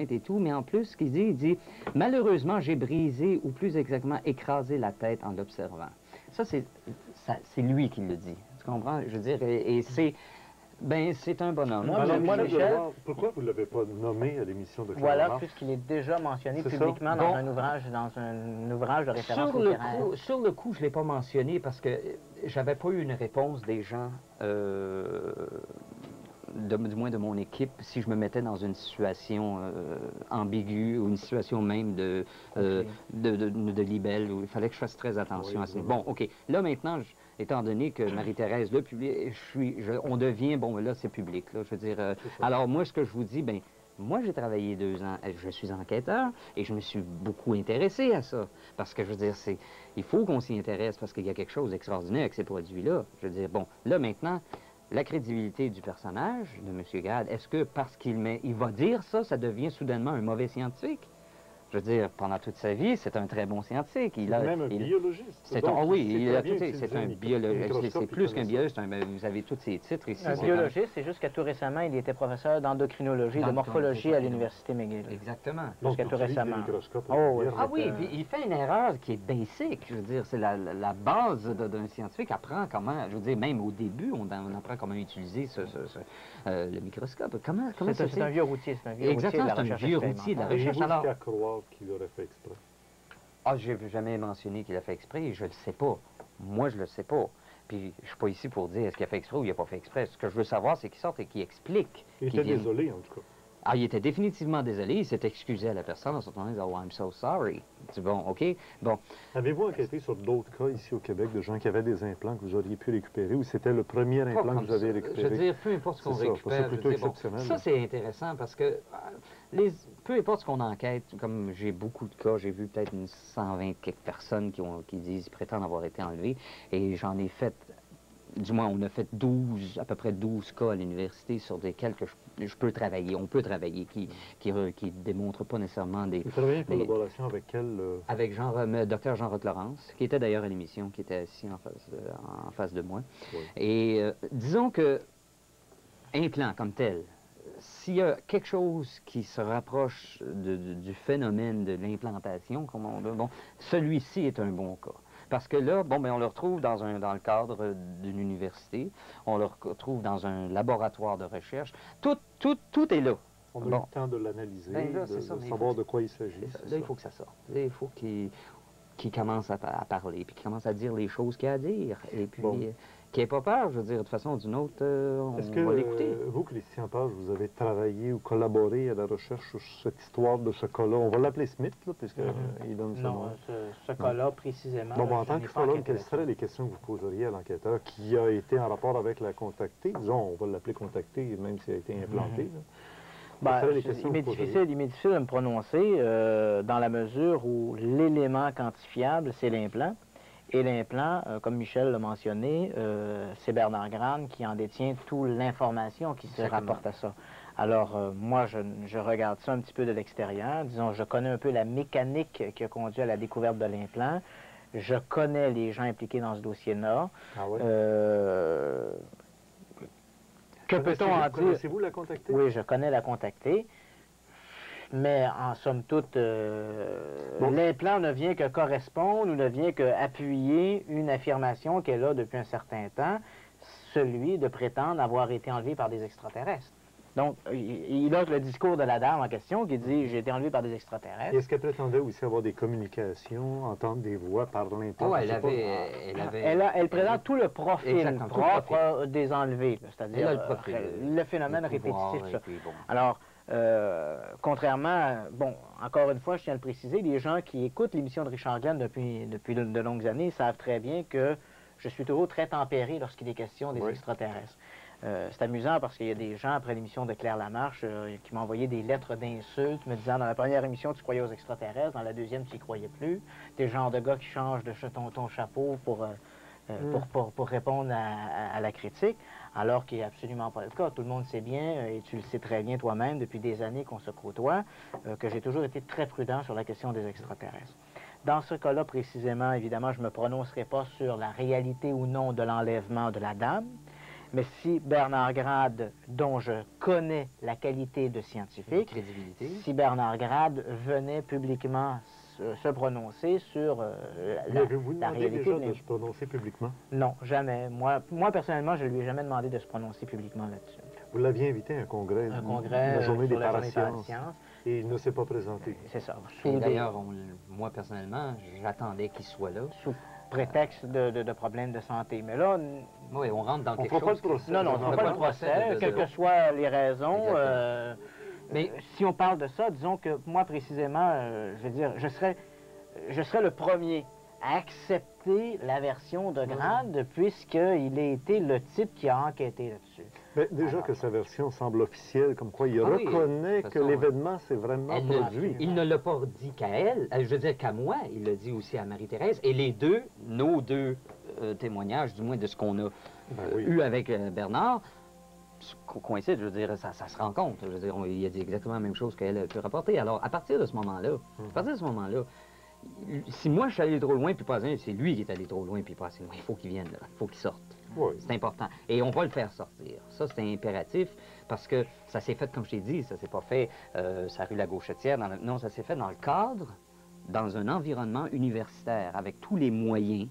et tout, mais en plus, ce qu'il dit, il dit « Malheureusement, j'ai brisé, ou plus exactement écrasé la tête en l'observant. » Ça, c'est lui qui le dit. Tu comprends? Je veux dire, et c'est... Ben, c'est un bonhomme. Moi, Michel, pourquoi vous ne l'avez pas nommé à l'émission de Claire Voilà, Lamarche? puisqu'il est déjà mentionné publiquement dans un ouvrage de référence littéraire. Sur le coup, je ne l'ai pas mentionné parce que j'avais pas eu une réponse des gens... du moins de mon équipe, si je me mettais dans une situation ambiguë ou une situation même de libelle, où il fallait que je fasse très attention à ça. Bon, OK. Là, maintenant, étant donné que Marie-Thérèse le publie, on devient, bon, là, c'est public, là, je veux dire. Alors, moi, ce que je vous dis, ben moi, j'ai travaillé 2 ans, je suis enquêteur, et je me suis beaucoup intéressé à ça. Parce que, je veux dire, il faut qu'on s'y intéresse, parce qu'il y a quelque chose d'extraordinaire avec ces produits-là. Je veux dire, bon, là, maintenant... La crédibilité du personnage de M. Gad, est-ce que parce qu'il va dire ça, ça devient soudainement un mauvais scientifique? Je veux dire, pendant toute sa vie, c'est un très bon scientifique. Il est même un biologiste. Oui, c'est un biologiste. C'est plus qu'un biologiste. Vous avez tous ces titres ici. Un biologiste, c'est juste qu'à tout récemment, il était professeur d'endocrinologie, de morphologie à l'Université McGill. Exactement. Jusqu'à tout récemment. Ah oui, puis il fait une erreur qui est basique. Je veux dire, c'est la base d'un scientifique apprend comment, je veux dire, même au début, on apprend comment utiliser le microscope. C'est un vieux routier, Exactement, c'est un vieux routier de la recherche. Alors, croire qu'il aurait fait exprès? Ah, j'ai jamais mentionné qu'il a fait exprès, je le sais pas. Moi, je le sais pas. Puis, je suis pas ici pour dire est-ce qu'il a fait exprès ou il a pas fait exprès. Ce que je veux savoir, c'est qu'il sorte et qu'il explique. Il était désolé, en tout cas. Ah, il était définitivement désolé. Il s'est excusé à la personne en se disant « Oh, I'm so sorry ». C'est bon, OK? Bon. Avez-vous enquêté sur d'autres cas ici au Québec de gens qui avaient des implants que vous auriez pu récupérer ou c'était le premier implant que vous avez récupéré? Je veux dire, peu importe ce qu'on récupère. C'est plutôt exceptionnel. Ça, c'est intéressant parce que peu importe ce qu'on enquête, comme j'ai beaucoup de cas, j'ai vu peut-être 120 quelques personnes qui disent, prétendent avoir été enlevées, et j'en ai fait... Du moins, on a fait à peu près 12 cas à l'université sur desquels je peux travailler, on peut travailler, qui démontrent pas nécessairement des... Vous travaillez en collaboration avec quel... Avec Dr. Jean-Roch Laurence, qui était d'ailleurs à l'émission, qui était assis en face de moi. Oui. Et disons que, implant comme tel, s'il y a quelque chose qui se rapproche du phénomène de l'implantation, bon, celui-ci est un bon cas. Parce que là, bon, ben, on le retrouve dans le cadre d'une université, on le retrouve dans un laboratoire de recherche. Tout est là. On a eu le temps de l'analyser, de savoir de quoi il s'agit. Là, il faut que ça sorte. Là, il faut qu'il commence à parler, puis qu'il commence à dire les choses qu'il a à dire. Et puis, qu'il n'ait pas peur, je veux dire, de toute façon, d'une autre, on va l'écouter. Est-ce que vous, Christian Page, vous avez travaillé ou collaboré à la recherche sur cette histoire de ce cas-là? On va l'appeler Smith, là, puisqu'il donne son nom. Non, ce cas-là, précisément. Bon, en tant qu'ufologue, quelles seraient les questions que vous poseriez à l'enquêteur qui a été en rapport avec la contactée? Disons, on va l'appeler contactée, même si elle a été implantée. Il m'est difficile de me prononcer dans la mesure où l'élément quantifiable, c'est l'implant. Et l'implant, comme Michel l'a mentionné, c'est Bernard Grahn qui en détient toute l'information qui se rapporte à ça. Alors, moi, je regarde ça un petit peu de l'extérieur. Disons, je connais un peu la mécanique qui a conduit à la découverte de l'implant. Je connais les gens impliqués dans ce dossier-là. Ah ouais? Que peut-on en dire? Connaissez-vous la contactée? Oui, je connais la contactée. Mais en somme toute, l'implant ne vient que correspondre ou ne vient qu'appuyer une affirmation qu'elle a depuis un certain temps, celui de prétendre avoir été enlevé par des extraterrestres. Donc, il a le discours de la dame en question qui dit « j'ai été enlevé par des extraterrestres ». Est-ce qu'elle prétendait aussi avoir des communications, entendre des voix, parler Oh, elle présente tout le profil propre des enlevés, c'est-à-dire le phénomène répétitif. Alors, contrairement, bon, encore une fois, je tiens à le préciser, les gens qui écoutent l'émission de Richard Glenn depuis de longues années savent très bien que je suis toujours très tempéré lorsqu'il est question des extraterrestres. C'est amusant parce qu'il y a des gens, après l'émission de Claire Lamarche, qui m'ont envoyé des lettres d'insultes me disant, dans la première émission, tu croyais aux extraterrestres, dans la deuxième, tu n'y croyais plus. Des genres de gars qui changent de ton chapeau pour répondre à la critique, alors qu'il n'est absolument pas le cas. Tout le monde sait bien, et tu le sais très bien toi-même, depuis des années qu'on se côtoie, que j'ai toujours été très prudent sur la question des extraterrestres. Dans ce cas-là, précisément, évidemment, je ne me prononcerai pas sur la réalité ou non de l'enlèvement de la dame, Mais si Bernard Grade, dont je connais la qualité de scientifique, si Bernard Grade venait publiquement se prononcer sur la réalité déjà de se prononcer publiquement? Non, jamais. Moi, personnellement, je ne lui ai jamais demandé de se prononcer publiquement là-dessus. Vous l'aviez invité à un congrès, la journée des parasciences, et il ne s'est pas présenté. C'est ça. D'ailleurs, moi, personnellement, j'attendais qu'il soit là. Sous prétexte de problèmes de santé. Mais là... Oui, on rentre dans quelque chose... On ne fera pas le procès. Non, on ne fera pas le procès, quelles que soient les raisons. Mais si on parle de ça, disons que moi, précisément, je veux dire, je serais le premier à accepter la version de Grade, puisqu'il a été le type qui a enquêté là-dessus. Mais déjà que sa version semble officielle, comme quoi il reconnaît que l'événement s'est vraiment produit. Il ne l'a pas dit qu'à elle, je veux dire qu'à moi, il l'a dit aussi à Marie-Thérèse, et les deux, nos deux témoignages, du moins de ce qu'on a eu avec Bernard, coïncide, je veux dire, ça se rend compte. Je veux dire, il a dit exactement la même chose qu'elle a pu rapporter. Alors, à partir de ce moment-là, si moi je suis allé trop loin puis pas assez, c'est lui qui est allé trop loin puis pas assez loin. Il faut qu'il vienne là, il faut qu'il sorte. Oui. C'est important. Et on va le faire sortir. Ça, c'est impératif parce que ça s'est fait, comme je t'ai dit, ça s'est pas fait sa rue La Gauchetière. Non, ça s'est fait dans le cadre, dans un environnement universitaire avec tous les moyens,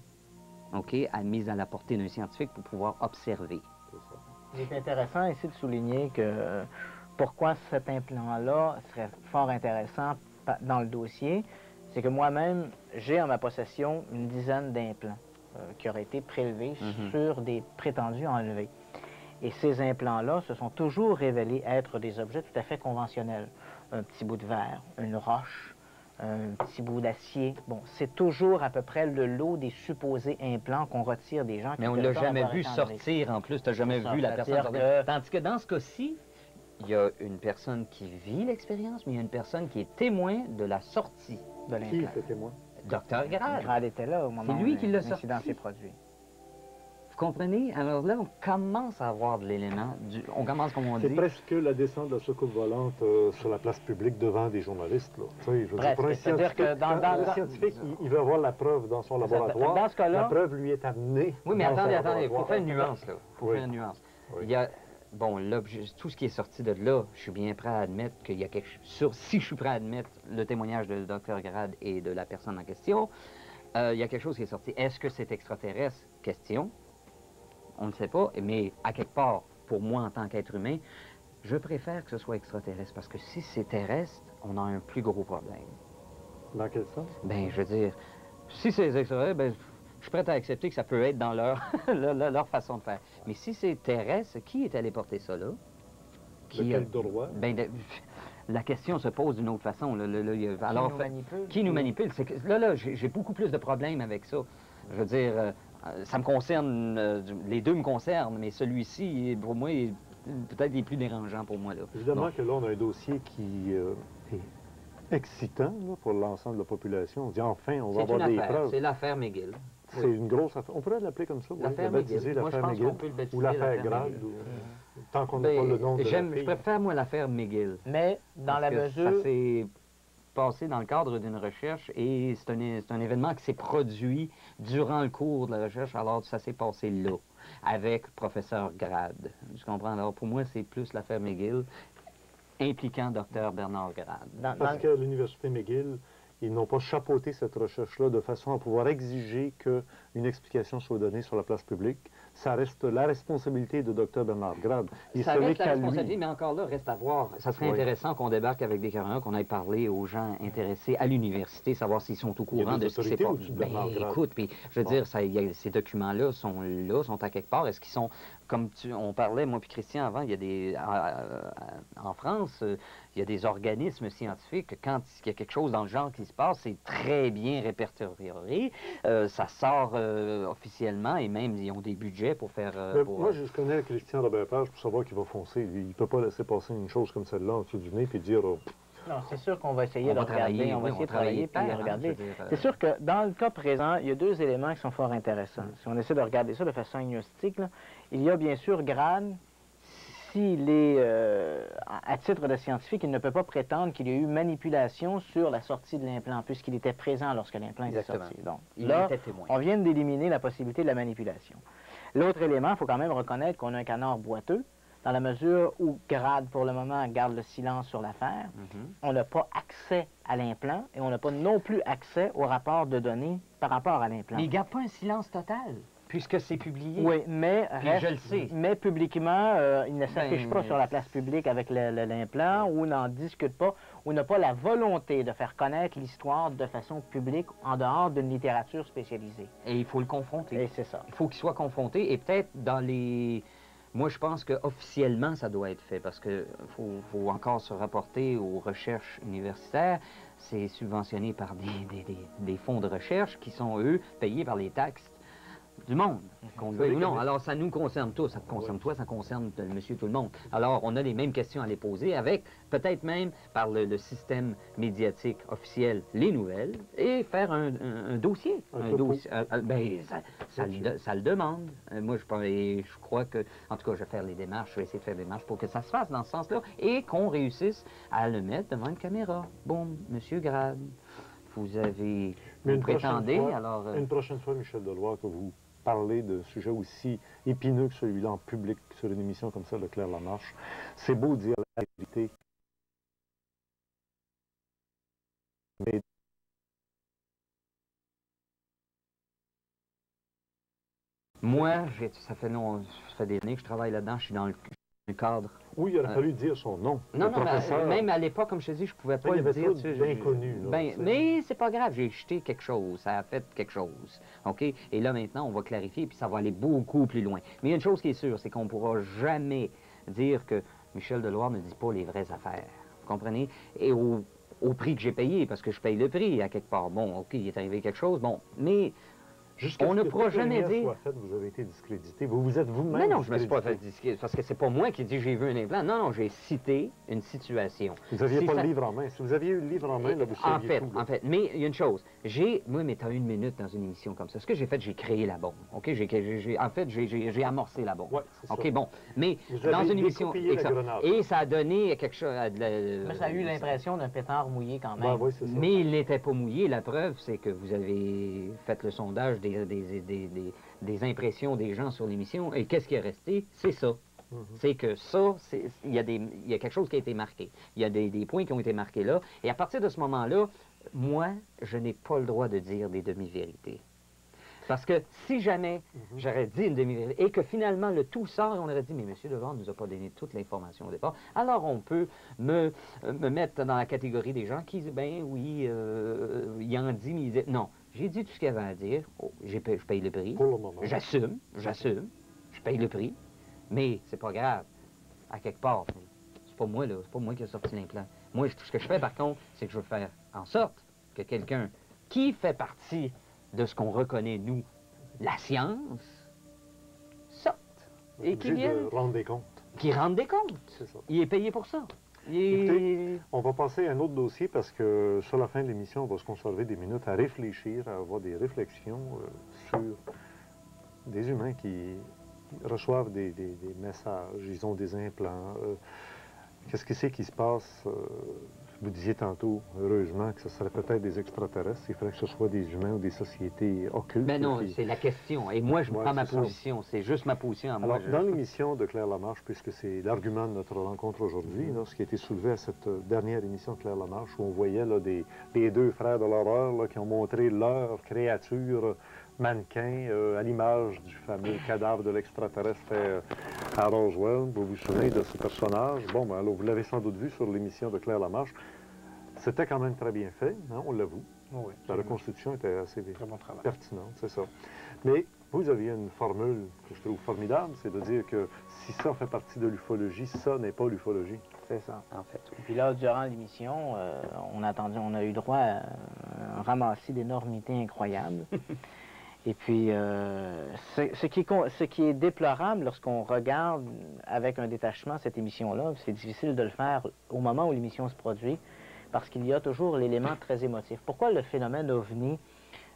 OK, mis à la portée d'un scientifique pour pouvoir observer. C'est ça. Il est intéressant ici de souligner que pourquoi cet implant-là serait fort intéressant dans le dossier, c'est que moi-même, j'ai en ma possession une dizaine d'implants qui auraient été prélevés sur des prétendus enlevés. Et ces implants-là se sont toujours révélés être des objets tout à fait conventionnels. Un petit bout de verre, une roche, un petit bout d'acier. Bon, c'est toujours à peu près le lot des supposés implants qu'on retire des gens qui... Mais on ne l'a jamais vu sortir, en plus. Tu n'as jamais vu la personne sortir. Tandis que dans ce cas-ci, il y a une personne qui vit l'expérience, mais il y a une personne qui est témoin de la sortie de l'implant. Qui était témoin? Dr. Grade. Grade était là au moment où l'incident s'est produit. Vous comprenez? Alors là, on commence à avoir de l'élément. On commence, comme on dit... C'est presque la descente de la soucoupe volante sur la place publique devant des journalistes. Là. Tu sais, je veux dire, pour un scientifique, un scientifique, il veut avoir la preuve dans son laboratoire. Dans ce cas-là... La preuve lui est amenée. Oui, mais attendez, il faut faire une nuance, là. Il faut faire une nuance. Oui. Il y a... Bon, là, tout ce qui est sorti de là, je suis bien prêt à admettre qu'il y a quelque chose... Si je suis prêt à admettre le témoignage de Dr. Grade et de la personne en question, il y a quelque chose qui est sorti. Est-ce que c'est extraterrestre? Question. On ne sait pas, mais à quelque part, pour moi, en tant qu'être humain, je préfère que ce soit extraterrestre, parce que si c'est terrestre, on a un plus gros problème. Dans quel sens? Ben, je veux dire, si c'est extraterrestre, ben... Je suis prêt à accepter que ça peut être dans leur façon de faire. Mais si c'est terrestre, qui est allé porter ça là? Qui quel droit? Ben, la question se pose d'une autre façon. Qui nous manipule? C'est que, là, j'ai beaucoup plus de problèmes avec ça. Je veux dire, ça me concerne, les deux me concernent, mais celui-ci, pour moi, est peut-être les plus dérangeants pour moi. Là. Évidemment que là, on a un dossier qui est excitant là, pour l'ensemble de la population. On dit enfin, on va avoir des preuves. C'est l'affaire McGill. C'est une grosse affaire. On pourrait l'appeler comme ça, l'affaire baptiser l'affaire McGill, ou l'affaire Grade, tant qu'on n'a pas le nom de la fille. Je préfère, moi, l'affaire McGill. Mais dans la mesure... Ça s'est passé dans le cadre d'une recherche et c'est un événement qui s'est produit durant le cours de la recherche, alors ça s'est passé là, avec professeur Grade. Tu comprends? Alors, pour moi, c'est plus l'affaire McGill impliquant Dr. Bernard Grade. Parce que l'Université McGill, ils n'ont pas chapeauté cette recherche-là de façon à pouvoir exiger qu'une explication soit donnée sur la place publique. Ça reste la responsabilité de Dr. Bernard Grade. Ça reste la responsabilité, mais encore là, reste à voir. Ça serait intéressant qu'on débarque avec des coroner, qu'on aille parler aux gens intéressés à l'université, savoir s'ils sont au courant de ce qui s'est passé. Écoute, puis je veux dire, ces documents-là, sont à quelque part. Est-ce qu'ils sont, comme on parlait, moi puis Christian avant, il y a des... en France, il y a des organismes scientifiques, quand il y a quelque chose dans le genre qui se passe, c'est très bien répertorié. Ça sort officiellement et même ils ont des budgets pour faire... Moi, je connais Christian Robert Page pour savoir qu'il va foncer. Lui, il ne peut pas laisser passer une chose comme celle-là en dessous du nez et dire... Oh, non, c'est sûr qu'on va essayer de regarder, on va essayer de travailler puis de regarder. C'est sûr que dans le cas présent, il y a deux éléments qui sont fort intéressants. Si on essaie de regarder ça de façon agnostique, là, il y a bien sûr Grade. S'il est, à titre de scientifique, il ne peut pas prétendre qu'il y a eu manipulation sur la sortie de l'implant, puisqu'il était présent lorsque l'implant était sorti. Donc, là, on vient d'éliminer la possibilité de la manipulation. L'autre élément, il faut quand même reconnaître qu'on a un canard boiteux, dans la mesure où Grade, pour le moment, garde le silence sur l'affaire. On n'a pas accès à l'implant et on n'a pas non plus accès au rapport de données par rapport à l'implant. Mais il ne garde pas un silence total, puisque c'est publié. Oui, mais, je le sais. Mais publiquement, il ne s'affiche pas sur la place publique avec l'implant, ou n'en discute pas, ou n'a pas la volonté de faire connaître l'histoire de façon publique en dehors d'une littérature spécialisée. Et il faut le confronter. Et c'est ça. Il faut qu'il soit confronté, et peut-être dans les... Moi, je pense qu'officiellement, ça doit être fait, parce qu'il faut encore se rapporter aux recherches universitaires. C'est subventionné par des fonds de recherche qui sont, eux, payés par les taxes du monde, qu'on le veuille ou non. Alors, ça nous concerne tous. Ça te concerne toi, ça concerne monsieur tout le monde. Alors, on a les mêmes questions à les poser avec, peut-être même, par le système médiatique officiel, les nouvelles, et faire un dossier. Ça le demande. Moi, je crois que, en tout cas, je vais faire les démarches, je vais essayer de faire des démarches pour que ça se fasse dans ce sens-là, et qu'on réussisse à le mettre devant une caméra. Bon, monsieur Grade, vous avez... Mais vous prétendez, alors... Une prochaine fois, Michel Deloire, que vous parlez de sujets aussi épineux que celui-là en public sur une émission comme ça de Claire Lamarche, c'est beau de dire la vérité. Mais moi, ça fait des années que je travaille là-dedans, je suis dans le cadre. Oui, il aurait fallu dire son nom. Non, mais même à l'époque, comme je te dis, je pouvais pas le dire. Il y avait inconnu. Mais c'est pas grave, j'ai jeté quelque chose, ça a fait quelque chose. OK? Et là, maintenant, on va clarifier, puis ça va aller beaucoup plus loin. Mais il y a une chose qui est sûre, c'est qu'on ne pourra jamais dire que Michel Deloire ne dit pas les vraies affaires. Vous comprenez? Et au prix que j'ai payé, parce que je paye le prix à quelque part. Bon, OK, il est arrivé quelque chose, bon, mais... On ne pourra jamais dire... Vous avez été discrédité. Vous êtes vous-même Non, je ne me suis pas fait discréditer, parce que c'est pas moi qui dis j'ai vu un implant. Non, j'ai cité une situation. Vous n'aviez pas le livre en main. Si vous aviez eu le livre en main, là, vous saviez tout. En fait, mais il y a une chose. Moi, mais tu as une minute dans une émission comme ça. Ce que j'ai fait, j'ai créé la bombe. OK? En fait, j'ai amorcé la bombe. Ouais, c'est ça. OK, bon. Mais dans une émission... Et ça a donné quelque chose... Mais ça a eu l'impression d'un pétard mouillé quand même. Oui, c'est ça. Mais il n'était pas mouillé. La preuve, c'est que vous avez fait le sondage des impressions des gens sur l'émission. Et qu'est-ce qui est resté? C'est ça. C'est que ça, il y a quelque chose qui a été marqué. Il y a des points qui ont été marqués là. Et à partir de ce moment-là, moi, je n'ai pas le droit de dire des demi-vérités. Parce que si jamais j'aurais dit une demi-vérité et que finalement le tout sort et on aurait dit « Mais M. Deloire ne nous a pas donné toute l'information au départ », alors on peut me mettre dans la catégorie des gens qui disent « Ben oui, il en dit, mais il dit... » Non, j'ai dit tout ce qu'il y avait à dire. Oh, je paye le prix. Pour le moment. J'assume. Je paye le prix. Mais c'est pas grave. À quelque part, c'est pas moi, là. C'est pas moi qui ai sorti l'implant. Moi, ce que je fais, par contre, c'est que je veux faire en sorte que quelqu'un qui fait partie de ce qu'on reconnaît, nous, la science, sorte. Et qui vienne... rendre des comptes. Qui rende des comptes. C'est ça. Il est payé pour ça. Écoutez, on va passer à un autre dossier parce que sur la fin de l'émission, on va se conserver des minutes à réfléchir, à avoir des réflexions sur des humains qui reçoivent des messages, ils ont des implants. Qu'est-ce que c'est qui se passe? Vous disiez tantôt, heureusement, que ce serait peut-être des extraterrestres. Il faudrait que ce soit des humains ou des sociétés occultes. Mais non, c'est la question. Et moi, je prends ma position. C'est juste ma position à moi. Alors, dans l'émission de Claire Lamarche, puisque c'est l'argument de notre rencontre aujourd'hui, ce qui a été soulevé à cette dernière émission de Claire Lamarche, où on voyait là, les deux frères de l'horreur qui ont montré leur créature mannequin à l'image du fameux cadavre de l'extraterrestre à Roswell. Vous vous souvenez de ce personnage? Bon, ben, alors, vous l'avez sans doute vu sur l'émission de Claire Lamarche. C'était quand même très bien fait, hein, on l'avoue. Oui, la reconstitution était assez pertinente, c'est ça. Mais vous aviez une formule que je trouve formidable, c'est de dire que si ça fait partie de l'ufologie, ça n'est pas l'ufologie. C'est ça, en fait. Et puis là, durant l'émission, on a eu droit à un ramassis d'énormités incroyables. Et puis, ce qui est déplorable lorsqu'on regarde avec un détachement cette émission-là, c'est difficile de le faire au moment où l'émission se produit, parce qu'il y a toujours l'élément très émotif. Pourquoi le phénomène OVNI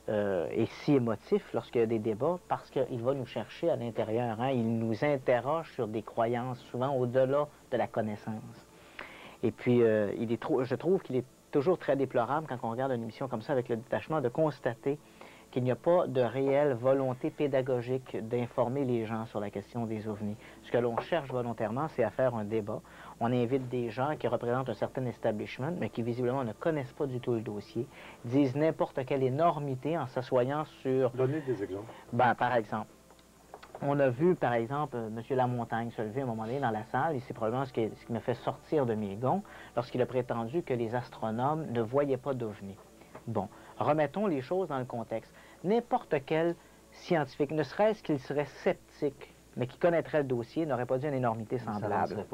est si émotif lorsqu'il y a des débats? Parce qu'il va nous chercher à l'intérieur. Hein? Il nous interroge sur des croyances, souvent au-delà de la connaissance. Et puis, je trouve qu'il est toujours très déplorable, quand on regarde une émission comme ça avec le détachement, de constater qu'il n'y a pas de réelle volonté pédagogique d'informer les gens sur la question des ovnis. Ce que l'on cherche volontairement, c'est à faire un débat. On invite des gens qui représentent un certain establishment, mais qui visiblement ne connaissent pas du tout le dossier, disent n'importe quelle énormité en s'assoyant sur... Donnez des exemples. Ben, par exemple, on a vu, par exemple, M. Lamontagne se lever à un moment donné dans la salle, et c'est probablement ce qui me fait sortir de mes gonds, lorsqu'il a prétendu que les astronomes ne voyaient pas d'ovnis. Bon, remettons les choses dans le contexte. N'importe quel scientifique, ne serait-ce qu'il serait sceptique, mais qui connaîtrait le dossier, n'aurait pas dit une énormité semblable.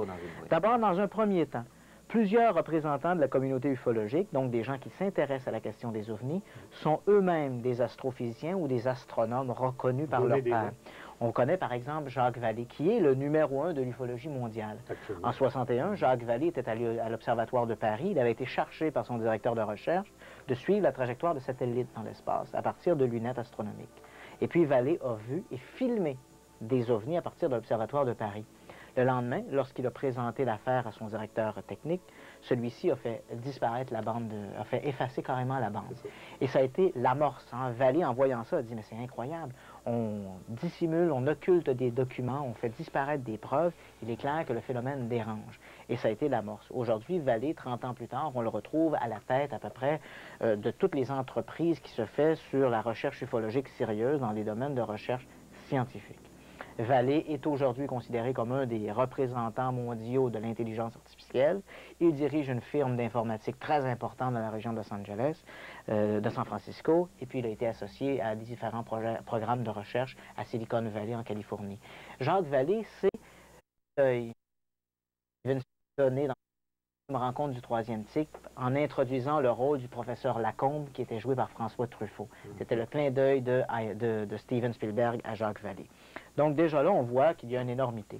D'abord, dans un premier temps, plusieurs représentants de la communauté ufologique, donc des gens qui s'intéressent à la question des ovnis, sont eux-mêmes des astrophysiciens ou des astronomes reconnus par leur pairs. On connaît par exemple Jacques Vallée, qui est le numéro 1 de l'ufologie mondiale. En 1961, Jacques Vallée était allé à l'Observatoire de Paris. Il avait été chargé par son directeur de recherche de suivre la trajectoire de satellites dans l'espace à partir de lunettes astronomiques. Et puis Vallée a vu et filmé des ovnis à partir de l'Observatoire de Paris. Le lendemain, lorsqu'il a présenté l'affaire à son directeur technique, celui-ci a fait disparaître la bande, a fait effacer carrément la bande. Et ça a été l'amorce. Hein. Vallée, en voyant ça, a dit « Mais c'est incroyable, on dissimule, on occulte des documents, on fait disparaître des preuves, il est clair que le phénomène dérange. » Et ça a été l'amorce. Aujourd'hui, Vallée, 30 ans plus tard, on le retrouve à la tête à peu près de toutes les entreprises qui se font sur la recherche ufologique sérieuse dans les domaines de recherche scientifique. Vallée est aujourd'hui considéré comme un des représentants mondiaux de l'intelligence artificielle. Il dirige une firme d'informatique très importante dans la région de Los Angeles, de San Francisco, et puis il a été associé à différents programmes de recherche à Silicon Valley en Californie. Jacques Vallée, c'est donné dans une rencontre du troisième cycle en introduisant le rôle du professeur Lacombe qui était joué par François Truffaut. C'était le clin d'œil de Steven Spielberg à Jacques Vallée. Donc déjà là, on voit qu'il y a une énormité.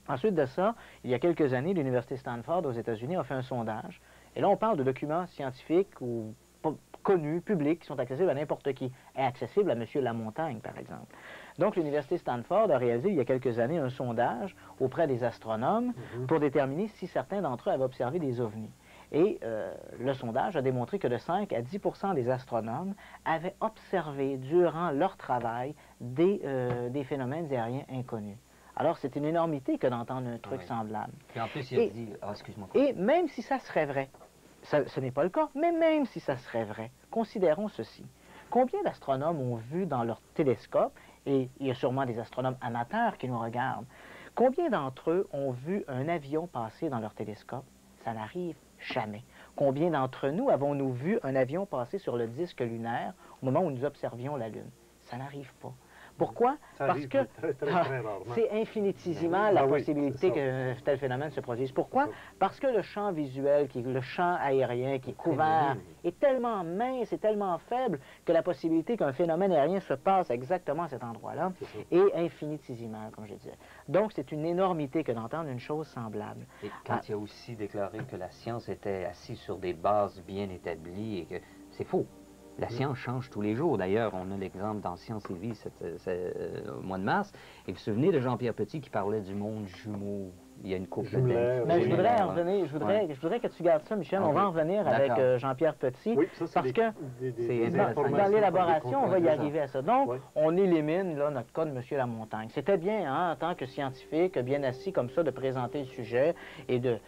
Ensuite de ça, il y a quelques années, l'Université Stanford aux États-Unis a fait un sondage. Et là, on parle de documents scientifiques ou connus, publics, qui sont accessibles à n'importe qui. Et accessibles à M. Lamontagne, par exemple. Donc, l'Université Stanford a réalisé il y a quelques années un sondage auprès des astronomes pour déterminer si certains d'entre eux avaient observé des ovnis. Et le sondage a démontré que de 5 à 10 des astronomes avaient observé durant leur travail des phénomènes aériens inconnus. Alors, c'est une énormité que d'entendre un truc semblable. Et en plus, il a dit... Ah, excuse-moi. Et même si ça serait vrai, ce n'est pas le cas, mais même si ça serait vrai, considérons ceci. Combien d'astronomes ont vu dans leur télescope, et il y a sûrement des astronomes amateurs qui nous regardent, combien d'entre eux ont vu un avion passer dans leur télescope? Ça n'arrive jamais. Combien d'entre nous avons-nous vu un avion passer sur le disque lunaire au moment où nous observions la Lune? Ça n'arrive pas. Pourquoi? Parce que c'est infinitésimal la possibilité que tel phénomène se produise. Pourquoi? Parce que le champ visuel, le champ aérien qui est couvert, est tellement mince et tellement faible que la possibilité qu'un phénomène aérien se passe exactement à cet endroit-là est infinitésimale, comme je disais. Donc, c'est une énormité que d'entendre une chose semblable. Et quand il a aussi déclaré que la science était assise sur des bases bien établies et que c'est faux. La science change tous les jours. D'ailleurs, on a l'exemple dans Science et Vie au mois de mars. Et vous vous souvenez de Jean-Pierre Petit qui parlait du monde jumeau il y a une couple d'années. Mais je voudrais en revenir, je voudrais que tu gardes ça, Michel. On va en revenir avec Jean-Pierre Petit. Oui, ça, parce que dans l'élaboration, on va y arriver à ça. Donc, on élimine là, notre cas de M. Lamontagne. C'était bien, hein, en tant que scientifique, bien assis comme ça, de présenter le sujet et de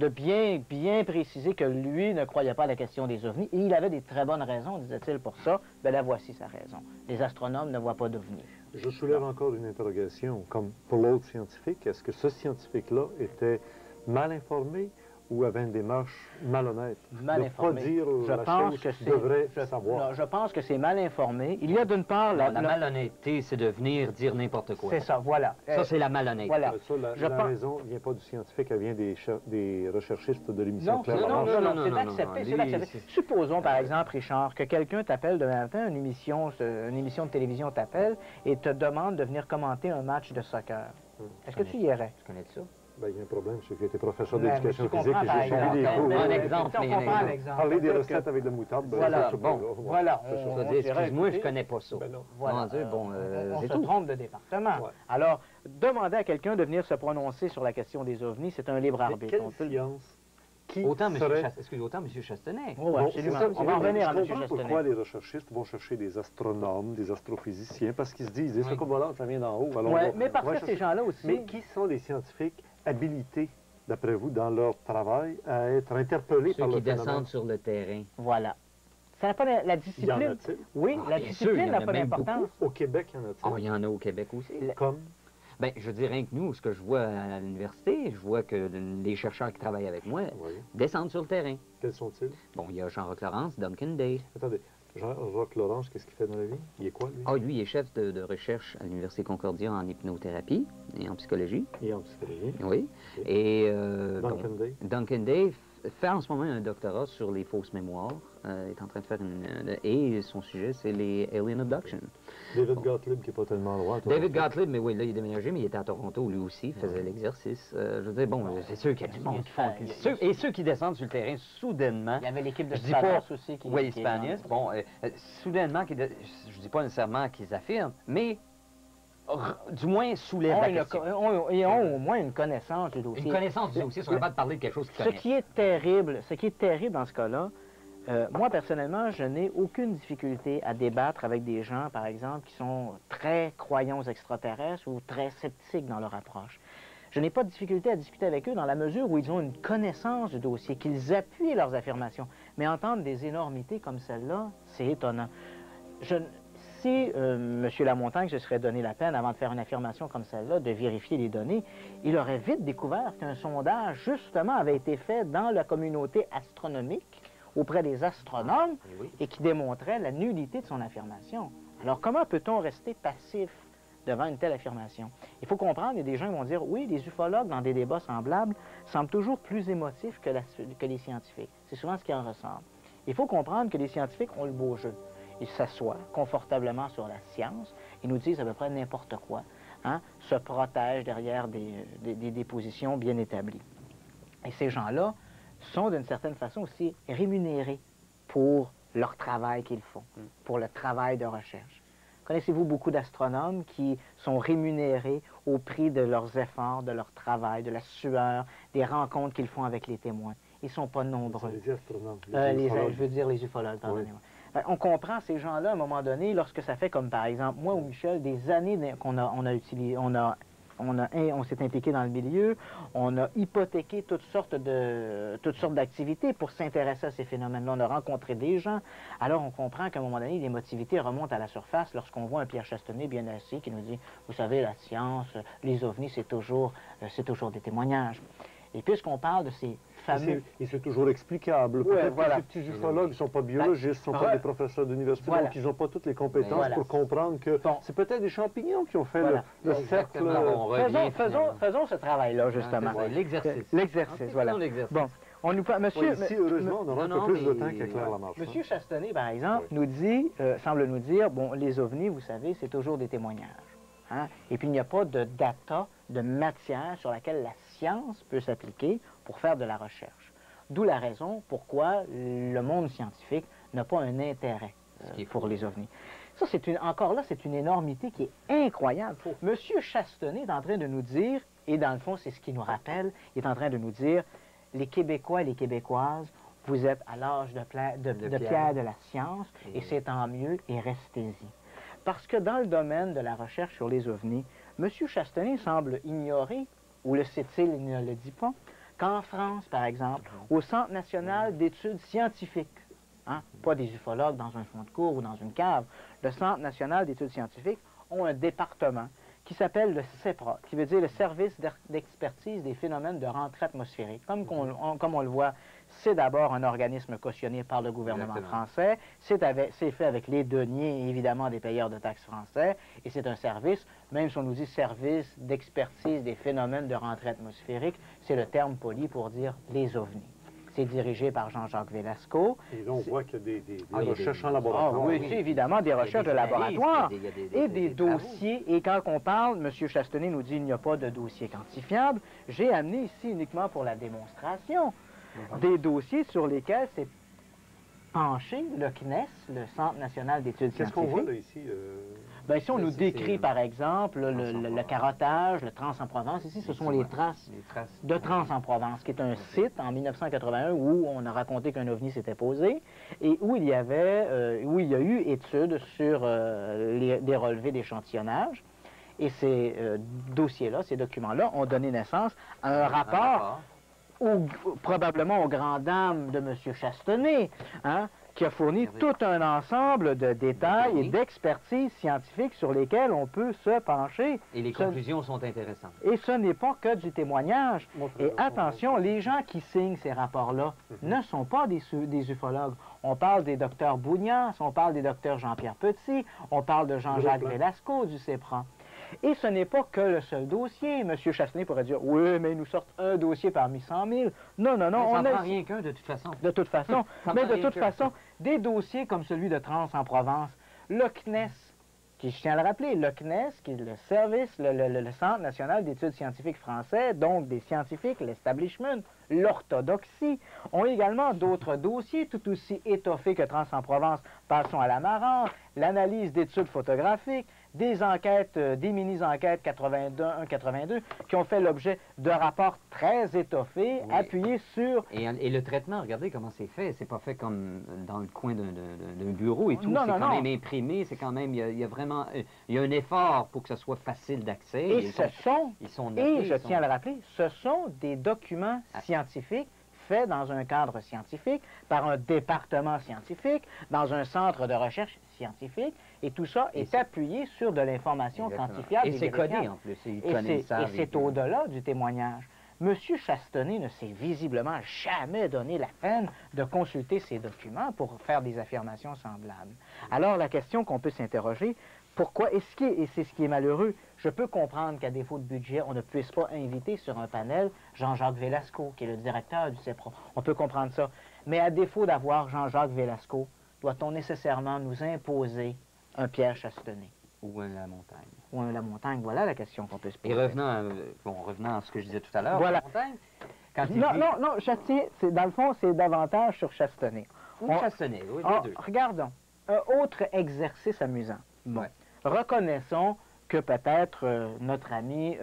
bien préciser que lui ne croyait pas à la question des ovnis. Et il avait des très bonnes raisons, disait-il, pour ça. Ben là, voici sa raison. Les astronomes ne voient pas d'ovnis. Je soulève encore une interrogation, comme pour l'autre scientifique. Est-ce que ce scientifique-là était mal informé ou avait une démarche malhonnête? Mal informé. Pas dire la chose qu'il devrait savoir. Non, je pense que c'est mal informé. Il y a d'une part... La malhonnêteté, c'est de venir dire n'importe quoi. C'est ça, voilà. Ça, c'est la malhonnêteté. Voilà. Ça, la raison ne vient pas du scientifique, elle vient des recherchistes de l'émission Claire Lamarche. Non, c'est accepté. Supposons, par exemple, Richard, que quelqu'un t'appelle demain matin, une émission de télévision t'appelle et te demande de venir commenter un match de soccer. Est-ce que tu y irais? Je connais ça. Ben, il y a un problème, c'est que j'ai été professeur d'éducation physique et j'ai suivi des cours. Un exemple. Parler des recettes avec de moutarde, ben, voilà, voilà. Excuse-moi, je ne connais pas ça. Voilà. On se trompe de département. Alors, demander à quelqu'un de venir se prononcer sur la question des ovnis, c'est un libre arbitre. Quelle science Autant M. Chastenay. Oh, absolument. On va revenir à M. Chastenay. Pourquoi les recherchistes vont chercher des astronomes, des astrophysiciens, parce qu'ils se disent, ce qu'on voit là, ça vient d'en haut. Mais parce que ces gens-là aussi... Mais qui sont les scientifiques habilités, d'après vous, dans leur travail, à être interpellés par le phénomène? Ceux qui descendent sur le terrain. Voilà. Ça n'a pas la discipline. Y en a-t-il? Oui, la discipline n'a pas d'importance. Au Québec, y en a-t-il? Oh, il y en a au Québec aussi. Comme? Bien, je dirais que nous, ce que je vois à l'université, je vois que les chercheurs qui travaillent avec moi descendent sur le terrain. Quels sont-ils? Bon, il y a Jean-Roch Laurence, Duncan Day. Attendez, Jean-Roch Laurence, qu'est-ce qu'il fait dans la vie? Il est quoi, lui? Ah, lui, il est chef de recherche à l'Université Concordia en hypnothérapie et en psychologie. Et en psychologie? Oui. Okay. Et Duncan Day? Duncan Day fait en ce moment un doctorat sur les fausses mémoires. Est en train de faire et son sujet, c'est les alien abductions. David Gottlieb, qui n'est pas tellement loin. David Gottlieb, mais oui, là, il est déménagé, mais il était à Toronto, lui aussi, il faisait l'exercice. Je veux dire, bon, c'est sûr qu'il y a du monde qui font... Et ceux qui descendent sur le terrain, soudainement... Il y avait l'équipe de Spanos aussi qui... Oui, Spanos, bon, soudainement, je ne dis pas nécessairement qu'ils affirment, mais... du moins soulève la question. Ils ont au moins une connaissance du dossier. Une connaissance du dossier, sur la base de parler de quelque chose qu'ils connaissent. Ce qui est terrible dans ce cas-là, moi, personnellement, je n'ai aucune difficulté à débattre avec des gens, par exemple, qui sont très croyants aux extraterrestres ou très sceptiques dans leur approche. Je n'ai pas de difficulté à discuter avec eux dans la mesure où ils ont une connaissance du dossier, qu'ils appuient leurs affirmations. Mais entendre des énormités comme celle-là, c'est étonnant. Si M. Lamontagne se serait donné la peine, avant de faire une affirmation comme celle-là, de vérifier les données, il aurait vite découvert qu'un sondage, justement, avait été fait dans la communauté astronomique, auprès des astronomes, et qui démontrait la nullité de son affirmation. Alors, comment peut-on rester passif devant une telle affirmation? Il faut comprendre, il y a des gens qui vont dire, oui, les ufologues, dans des débats semblables, semblent toujours plus émotifs que les scientifiques. C'est souvent ce qui en ressemble. Il faut comprendre que les scientifiques ont le beau jeu. Ils s'assoient confortablement sur la science, ils nous disent à peu près n'importe quoi, se protègent derrière des positions bien établies. Et ces gens-là sont d'une certaine façon aussi rémunérés pour leur travail qu'ils font, pour le travail de recherche. Connaissez-vous beaucoup d'astronomes qui sont rémunérés au prix de leurs efforts, de leur travail, de la sueur, des rencontres qu'ils font avec les témoins? Ils ne sont pas nombreux. Les astronomes. Je veux dire les ufologues, pardonnez-moi. Oui. On comprend ces gens-là, à un moment donné, lorsque ça fait comme, par exemple, moi ou Michel, des années on s'est impliqué dans le milieu, on a hypothéqué toutes sortes d'activités pour s'intéresser à ces phénomènes-là. On a rencontré des gens. Alors, on comprend qu'à un moment donné, l'émotivité remonte à la surface lorsqu'on voit un Pierre Chastenay bien assis qui nous dit, vous savez, la science, les ovnis, c'est toujours des témoignages. Et puisqu'on parle de ces fameux... Et c'est toujours explicable. Peut-être que ces petits ufologues ne sont pas biologistes, ne sont pas des professeurs d'université, donc ils n'ont pas toutes les compétences pour comprendre que c'est peut-être des champignons qui ont fait le cercle... Faisons ce travail-là, justement. L'exercice. L'exercice, voilà. Bon, on nous parle... Monsieur... Ici, heureusement, on aura un peu plus de temps que Claire Lamarche. Monsieur Chastenay, par exemple, nous dit, semble nous dire, bon, les ovnis, vous savez, c'est toujours des témoignages. Et puis, il n'y a pas de data, de matière sur laquelle la science peut s'appliquer pour faire de la recherche. D'où la raison pourquoi le monde scientifique n'a pas un intérêt pour les ovnis. Ça, encore là, c'est une énormité qui est incroyable. Monsieur Chastenay est en train de nous dire, et dans le fond, c'est ce qu'il nous rappelle, il est en train de nous dire, les Québécois et les Québécoises, vous êtes à l'âge de pierre de la science, et c'est tant mieux, et restez-y. Parce que dans le domaine de la recherche sur les ovnis, M. Chastenay semble ignorer, ou le sait-il, il ne le dit pas, qu'en France, par exemple, au Centre national d'études scientifiques, pas des ufologues dans un fond de cour ou dans une cave, le Centre national d'études scientifiques ont un département qui s'appelle le CEPRA, qui veut dire le Service d'expertise des phénomènes de rentrée atmosphérique. Comme on le voit, c'est d'abord un organisme cautionné par le gouvernement français, c'est fait avec les deniers, évidemment, des payeurs de taxes français, et c'est un service, même si on nous dit service d'expertise des phénomènes de rentrée atmosphérique, c'est le terme poli pour dire les ovnis. C'est dirigé par Jean-Jacques Velasco. Et là, on voit qu'il y a des recherches en laboratoire. Oui, c'est évidemment des recherches de laboratoire et des dossiers. Et quand on parle, M. Chastenay nous dit qu'il n'y a pas de dossier quantifiable. J'ai amené ici uniquement pour la démonstration des dossiers sur lesquels c'est penché le CNES, le Centre national d'études scientifiques. Qu'est-ce qu'on voit là, ici? Bien, ici, on nous décrit, par exemple, le carottage, le Trans en Provence. Ici, ce sont les traces de Trans en Provence, qui est un site en 1981 où on a raconté qu'un ovni s'était posé et où il y a eu études sur des relevés d'échantillonnage. Et ces dossiers-là, ces documents-là, ont donné naissance à un rapport, probablement aux grandes dames de M. Chastenay, hein, qui a fourni tout un ensemble de détails et d'expertises scientifiques sur lesquelles on peut se pencher. Et les conclusions sont intéressantes. Et ce n'est pas que du témoignage. Et attention, les gens qui signent ces rapports-là ne sont pas des ufologues. On parle des docteurs Bougnas, on parle des docteurs Jean-Pierre Petit, on parle de Jean-Jacques Velasco du CEPRAN. Et ce n'est pas que le seul dossier. M. Chastenay pourrait dire, oui, mais ils nous sortent un dossier parmi 100 000. Non, non, non. On n'en prend rien qu'un, de toute façon. De toute façon. Mais de toute façon, des dossiers comme celui de Trans en Provence, le CNES, qui, je tiens à le rappeler, le CNES, qui est le service, le Centre national d'études scientifiques français, donc des scientifiques, l'establishment, l'orthodoxie, ont également d'autres dossiers tout aussi étoffés que Trans en Provence. Passons à l'Amarante, l'analyse d'études photographiques, des enquêtes, des mini-enquêtes 81-82 qui ont fait l'objet de rapports très étoffés, appuyés sur... Et le traitement, regardez comment c'est fait. C'est pas fait comme dans le coin d'un bureau et tout. C'est quand même imprimé, c'est quand même... Il y a vraiment... Il y a un effort pour que ce soit facile d'accès. Et je tiens à le rappeler, ce sont des documents scientifiques faits dans un cadre scientifique, par un département scientifique, dans un centre de recherche scientifique, et tout ça est appuyé sur de l'information quantifiable. Et c'est codé en plus. Et c'est au-delà du témoignage. M. Chastenay ne s'est visiblement jamais donné la peine de consulter ces documents pour faire des affirmations semblables. Alors la question qu'on peut s'interroger, pourquoi, et c'est ce qui est malheureux, je peux comprendre qu'à défaut de budget, on ne puisse pas inviter sur un panel Jean-Jacques Velasco, qui est le directeur du CEPRAN. On peut comprendre ça. Mais à défaut d'avoir Jean-Jacques Velasco, doit-on nécessairement nous imposer un Pierre Chastenay? Ou un La Montagne. Ou un La Montagne, voilà la question qu'on peut se poser. Et revenant à ce que je disais tout à l'heure, voilà. La Montagne, quand non, dans le fond, c'est davantage sur Chastenay. Ou Chastenay, oui, les deux. Regardons, un autre exercice amusant. Bon. Ouais. Reconnaissons que peut-être notre ami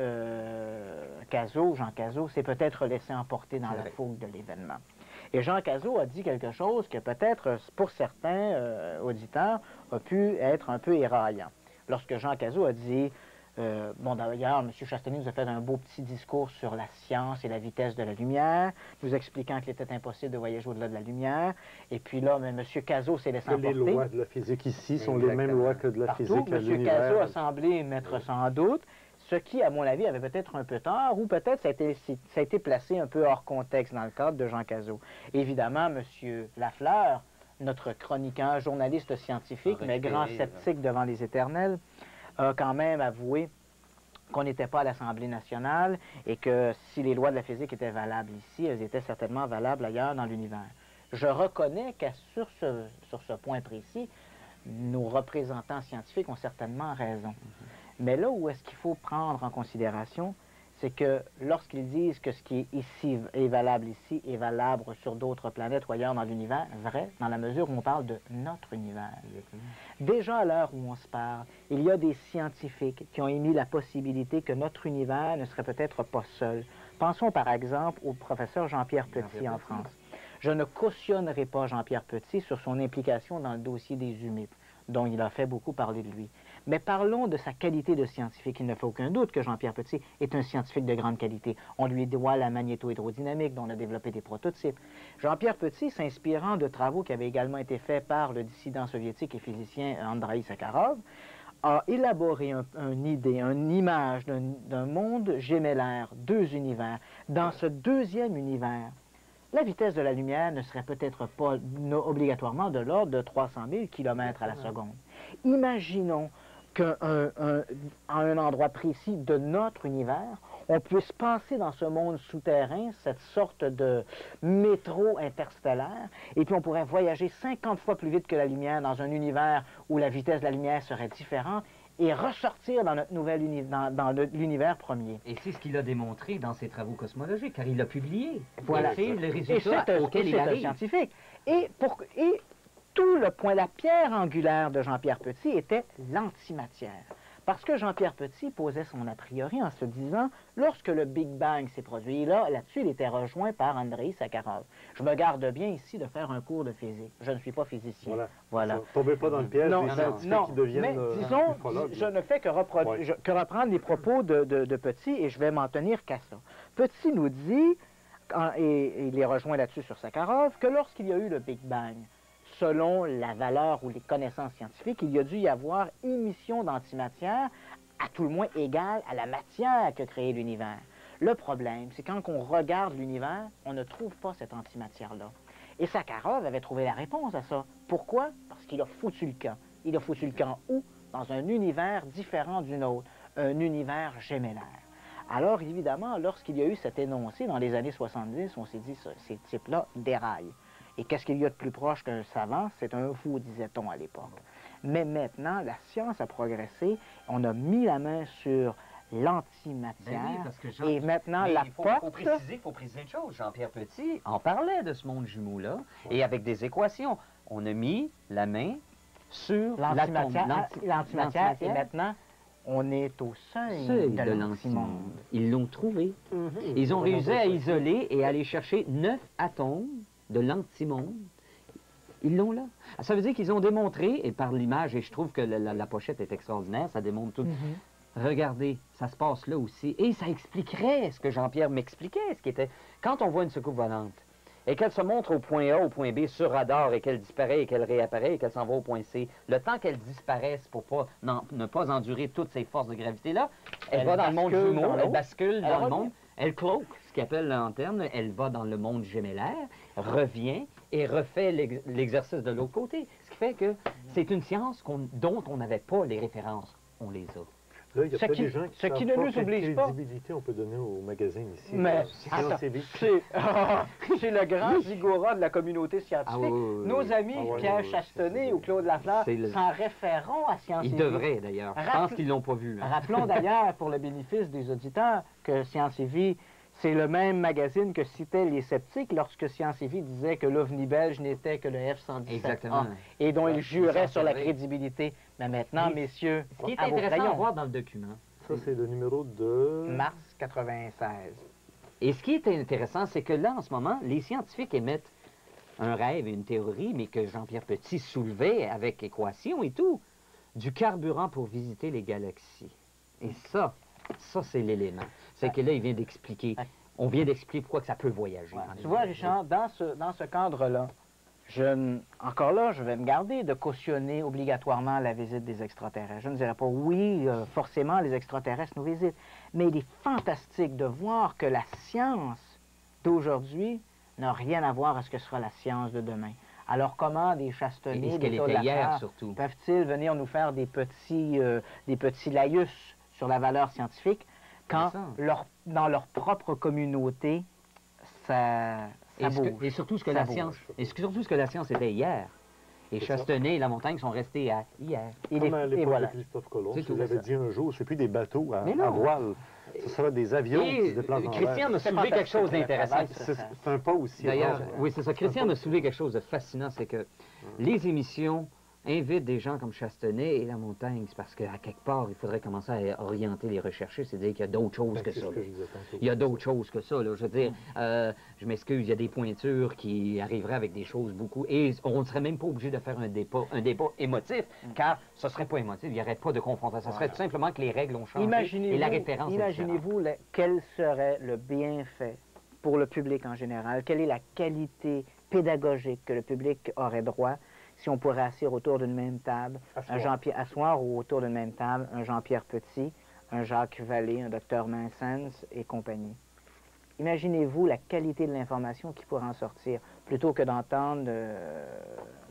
Jean Cazot, s'est peut-être laissé emporter dans la fougue de l'événement. Et Jean Cazot a dit quelque chose que peut-être, pour certains auditeurs, a pu être un peu éraillant. Lorsque Jean Cazot a dit, bon d'ailleurs, M. Chastenay nous a fait un beau petit discours sur la science et la vitesse de la lumière, nous expliquant qu'il était impossible de voyager au-delà de la lumière, et puis là, M. Cazot s'est laissé emporter. Les lois de la physique ici sont les mêmes lois que de la physique à l'univers. M. Cazot a semblé mettre ça en doute, ce qui, à mon avis, avait peut-être un peu tort, ou peut-être ça a été placé un peu hors contexte dans le cadre de Jean Cazot. Évidemment, M. Lafleur, notre chroniqueur, journaliste scientifique, mais grand sceptique devant les éternels, a quand même avoué qu'on n'était pas à l'Assemblée nationale et que si les lois de la physique étaient valables ici, elles étaient certainement valables ailleurs dans l'univers. Je reconnais que sur ce point précis, nos représentants scientifiques ont certainement raison. Mais là où est-ce qu'il faut prendre en considération, c'est que lorsqu'ils disent que ce qui est ici est valable ici est valable sur d'autres planètes ou ailleurs dans l'univers, vrai, dans la mesure où on parle de notre univers. Déjà à l'heure où on se parle, il y a des scientifiques qui ont émis la possibilité que notre univers ne serait peut-être pas seul. Pensons par exemple au professeur Jean-Pierre Petit en France. Je ne cautionnerai pas Jean-Pierre Petit sur son implication dans le dossier des UMIP, dont il a fait beaucoup parler de lui. Mais parlons de sa qualité de scientifique. Il ne fait aucun doute que Jean-Pierre Petit est un scientifique de grande qualité. On lui doit la magnéto-hydrodynamique, dont on a développé des prototypes. Jean-Pierre Petit, s'inspirant de travaux qui avaient également été faits par le dissident soviétique et physicien Andreï Sakharov, a élaboré une idée, une image d'un monde gémellaire, deux univers. Dans ce deuxième univers, la vitesse de la lumière ne serait peut-être pas obligatoirement de l'ordre de 300 000 km à la seconde. Imaginons qu'à un endroit précis de notre univers, on puisse passer dans ce monde souterrain, cette sorte de métro interstellaire, et puis on pourrait voyager 50 fois plus vite que la lumière dans un univers où la vitesse de la lumière serait différente, et ressortir dans notre nouvel dans l'univers premier. Et c'est ce qu'il a démontré dans ses travaux cosmologiques, car il l'a publié. Voilà. Et c'est le résultat auquel il arrive. Scientifique. Et tout le point, la pierre angulaire de Jean-Pierre Petit était l'antimatière. Parce que Jean-Pierre Petit posait son a priori en se disant, lorsque le Big Bang s'est produit, là-dessus, il était rejoint par Andreï Sakharov. Je me garde bien ici de faire un cours de physique. Je ne suis pas physicien. Voilà. Tombez pas dans le piège des scientifiques qui deviennent mais disons, je ne fais que reprendre les propos de Petit et je vais m'en tenir qu'à ça. Petit nous dit, et il est rejoint là-dessus sur Sakharov, que lorsqu'il y a eu le Big Bang, selon la valeur ou les connaissances scientifiques, il y a dû y avoir émission d'antimatière, à tout le moins égale à la matière que créait l'univers. Le problème, c'est quand on regarde l'univers, on ne trouve pas cette antimatière-là. Et Sakharov avait trouvé la réponse à ça. Pourquoi? Parce qu'il a foutu le camp. Il a foutu le camp où? Dans un univers différent du nôtre, un univers gémellaire. Alors, évidemment, lorsqu'il y a eu cet énoncé dans les années 70, on s'est dit, ces types-là déraillent. Et qu'est-ce qu'il y a de plus proche qu'un savant? C'est un fou, disait-on à l'époque. Mais maintenant, la science a progressé. On a mis la main sur l'antimatière. Oui, et maintenant, la porte... Il faut préciser une chose. Jean-Pierre Petit en parlait de ce monde jumeau-là. Et avec des équations, on a mis la main sur l'antimatière. Et maintenant, on est au seuil de l'antimonde. Ils l'ont trouvé. Ils ont réussi à isoler et à aller chercher 9 atomes de l'antimonde. Ils l'ont là. Ça veut dire qu'ils ont démontré, et par l'image, et je trouve que la pochette est extraordinaire, ça démontre tout. Regardez, ça se passe là aussi. Et ça expliquerait ce que Jean-Pierre m'expliquait, ce qui était... Quand on voit une soucoupe volante, et qu'elle se montre au point A, au point B, sur radar, et qu'elle disparaît, et qu'elle réapparaît, et qu'elle s'en va au point C, le temps qu'elle disparaisse pour ne pas endurer toutes ces forces de gravité-là, elle va dans le monde jumeau, elle bascule dans le monde, elle cloque, ce qu'on appelle en termes, elle va dans le monde gémellaire, revient et refait l'exercice de l'autre côté. Ce qui fait que c'est une science dont on n'avait pas les références. On les a. Là, il y a peut-être des gens qui savent ne nous quelle oblige pas. crédibilité on peut donner au magazine ici. Mais c'est le grand ziggorat de la communauté scientifique. Nos amis Pierre Chastenay ou Claude Lafleur s'en référeront à Science et Vie. Ils devraient d'ailleurs. Je pense qu'ils ne l'ont pas vu. Rappelons d'ailleurs, pour le bénéfice des auditeurs, que Science et Vie, c'est le même magazine que citaient les sceptiques lorsque Science et Vie disait que l'OVNI belge n'était que le F-117A et dont ils juraient sur la crédibilité. Mais maintenant, messieurs, ce qui est intéressant à voir dans le document, ça c'est le numéro de... mars 96. Et ce qui est intéressant, c'est que là, en ce moment, les scientifiques émettent un rêve et une théorie, mais que Jean-Pierre Petit soulevait avec équations et tout, du carburant pour visiter les galaxies. Et ça c'est l'élément. C'est que là, il vient d'expliquer. On vient d'expliquer pourquoi que ça peut voyager. Tu vois, Richard, dans ce cadre-là, encore là, je vais me garder de cautionner obligatoirement la visite des extraterrestres. Je ne dirais pas oui, forcément, les extraterrestres nous visitent. Mais il est fantastique de voir que la science d'aujourd'hui n'a rien à voir à ce que sera la science de demain. Alors comment des Chastenay, des Lafleur, peuvent-ils venir nous faire des petits laïus sur la valeur scientifique quand dans leur propre communauté, ça bouge. Et surtout ce que la science était hier. Et Chastenay et la montagne sont restés à hier. Comme à l'époque de Christophe Colomb, je vous avais dit un jour, c'est plus des bateaux à voile. Ce sera des avions qui se déplacent en l'air. Christian m'a soulevé quelque chose d'intéressant. C'est un pas aussi. D'ailleurs, oui, c'est ça. Christian m'a soulevé quelque chose de fascinant, c'est que les émissions invitent des gens comme Chastenay et la montagne. C'est parce qu'à quelque part, il faudrait commencer à orienter les recherchés, c'est-à-dire qu'il y a d'autres choses que ça. Il y a d'autres choses que ça. Là. Je veux dire, je m'excuse, il y a des pointures qui arriveraient avec des choses beaucoup... Et on ne serait même pas obligé de faire un débat émotif, car ce ne serait pas émotif, il n'y aurait pas de confrontation. Ce serait tout simplement que les règles ont changé et la référence Imaginez-vous quel serait le bienfait pour le public en général, quelle est la qualité pédagogique que le public aurait droit si on pourrait asseoir autour d'une même table, asseoir ou autour d'une même table, un Jean-Pierre Petit, un Jacques Vallée, un Dr Mansens et compagnie. Imaginez-vous la qualité de l'information qui pourrait en sortir, plutôt que d'entendre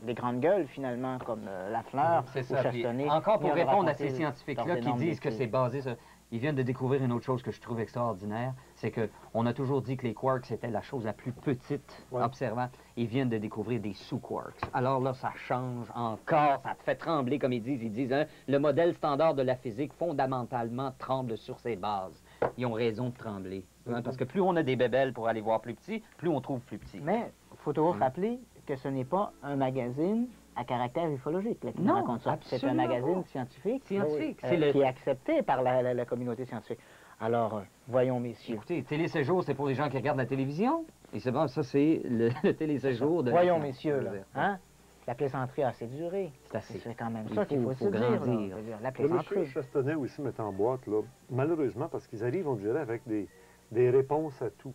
des grandes gueules, finalement, comme Lafleur ou Chastenay. Encore pour répondre à ces scientifiques-là qui disent que c'est basé sur... Ils viennent de découvrir une autre chose que je trouve extraordinaire, c'est qu'on a toujours dit que les quarks, c'était la chose la plus petite observable. Ils viennent de découvrir des sous-quarks. Alors là, ça change encore, ça te fait trembler, comme ils disent. Ils disent, hein, le modèle standard de la physique, fondamentalement, tremble sur ses bases. Ils ont raison de trembler. Hein, parce que plus on a des bébelles pour aller voir plus petit, plus on trouve plus petit. Mais il faut toujours rappeler que ce n'est pas un magazine à caractère ufologique qui nous raconte ça. C'est un magazine scientifique, qui est accepté par la communauté scientifique. Alors, voyons, messieurs. Écoutez, téléséjour, c'est pour les gens qui regardent la télévision. Et c'est bon, ça, c'est le téléséjour de... Voyons, messieurs, là. Hein? La plaisanterie a assez duré. C'est quand même ça qu'il faut se dire. La plaisanterie. M. Chastenay aussi met en boîte, là, malheureusement, parce qu'ils arrivent, on dirait, avec des réponses à tout.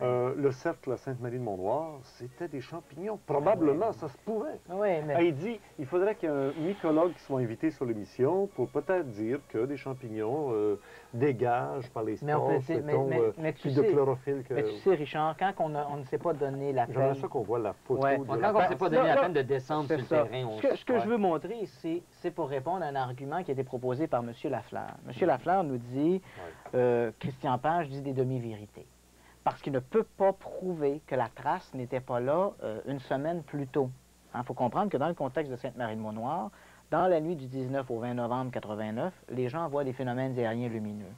Le cercle à Sainte-Marie-de-Mont-Noir, c'était des champignons. Probablement, ça se pouvait. Il dit, il faudrait qu'il y ait un mycologue qui soit invité sur l'émission pour peut-être dire que des champignons dégagent par les spores, plus de chlorophylle que... Mais tu sais, Richard, quand on ne s'est pas donné la peine... J'aimerais ça qu'on voit la photo. Quand on ne s'est pas donné la peine de descendre sur le terrain... Ce que je veux montrer ici, c'est pour répondre à un argument qui a été proposé par M. Lafleur. M. Lafleur nous dit, Christian Page dit des demi-vérités. Parce qu'il ne peut pas prouver que la trace n'était pas là une semaine plus tôt. Il faut comprendre que dans le contexte de Sainte-Marie-de-Mont-Noir, dans la nuit du 19 au 20 novembre 89, les gens voient des phénomènes aériens lumineux.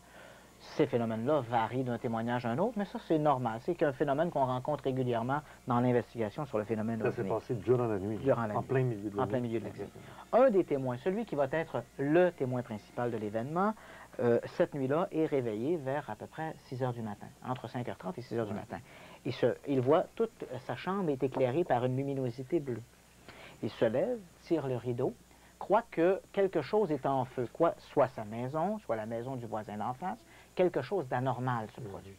Ces phénomènes-là varient d'un témoignage à un autre, mais ça, c'est normal. C'est un phénomène qu'on rencontre régulièrement dans l'investigation sur le phénomène ovni. Ça s'est passé durant la nuit, en plein milieu de la nuit. En plein milieu de la nuit. Un des témoins, celui qui va être le témoin principal de l'événement, cette nuit-là, est réveillé vers à peu près 6 heures du matin, entre 5h30 et 6 heures du matin. Il voit toute sa chambre est éclairée par une luminosité bleue. Il se lève, tire le rideau, croit que quelque chose est en feu, soit sa maison, soit la maison du voisin d'en face, quelque chose d'anormal se produit.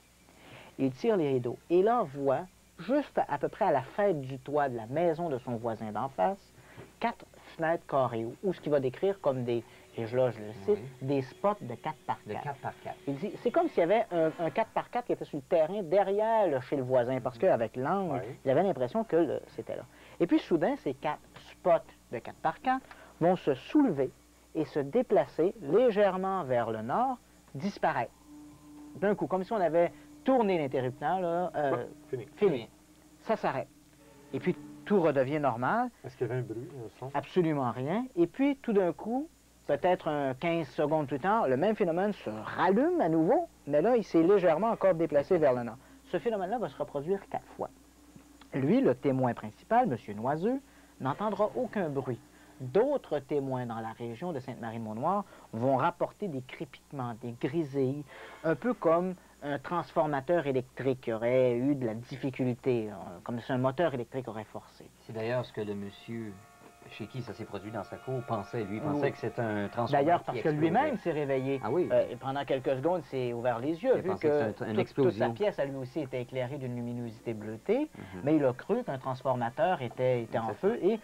Il tire les rideaux et là voit, juste à peu près à la fête du toit de la maison de son voisin d'en face, 4 fenêtres carrées, ou ce qu'il va décrire comme des... Et là, je le cite, des spots de 4 par 4. Il dit, c'est comme s'il y avait un 4 par 4 qui était sur le terrain derrière chez le voisin, parce qu'avec l'angle, il avait l'impression que c'était là. Et puis soudain, ces 4 spots de 4 par 4 vont se soulever et se déplacer légèrement vers le nord, disparaître. D'un coup, comme si on avait tourné l'interrupteur, là, fini. Ça s'arrête. Et puis tout redevient normal. Est-ce qu'il y avait un bruit, un son? Absolument rien. Et puis tout d'un coup, peut-être 15 secondes plus tard, le même phénomène se rallume à nouveau, mais là, il s'est légèrement encore déplacé vers le nord. Ce phénomène-là va se reproduire 4 fois. Lui, le témoin principal, M. Noiseux, n'entendra aucun bruit. D'autres témoins dans la région de Sainte-Marie-de-Mont-Noir vont rapporter des crépitements, des grisilles, un peu comme un transformateur électrique qui aurait eu de la difficulté, comme si un moteur électrique aurait forcé. C'est d'ailleurs ce que le monsieur chez qui ça s'est produit dans sa cour pensait. Lui, il pensait que c'était un transformateur. D'ailleurs, parce que lui-même s'est réveillé. Ah oui. Et pendant quelques secondes, il s'est ouvert les yeux, vu que toute sa pièce, à lui aussi, était éclairée d'une luminosité bleutée, mais il a cru qu'un transformateur était en feu, et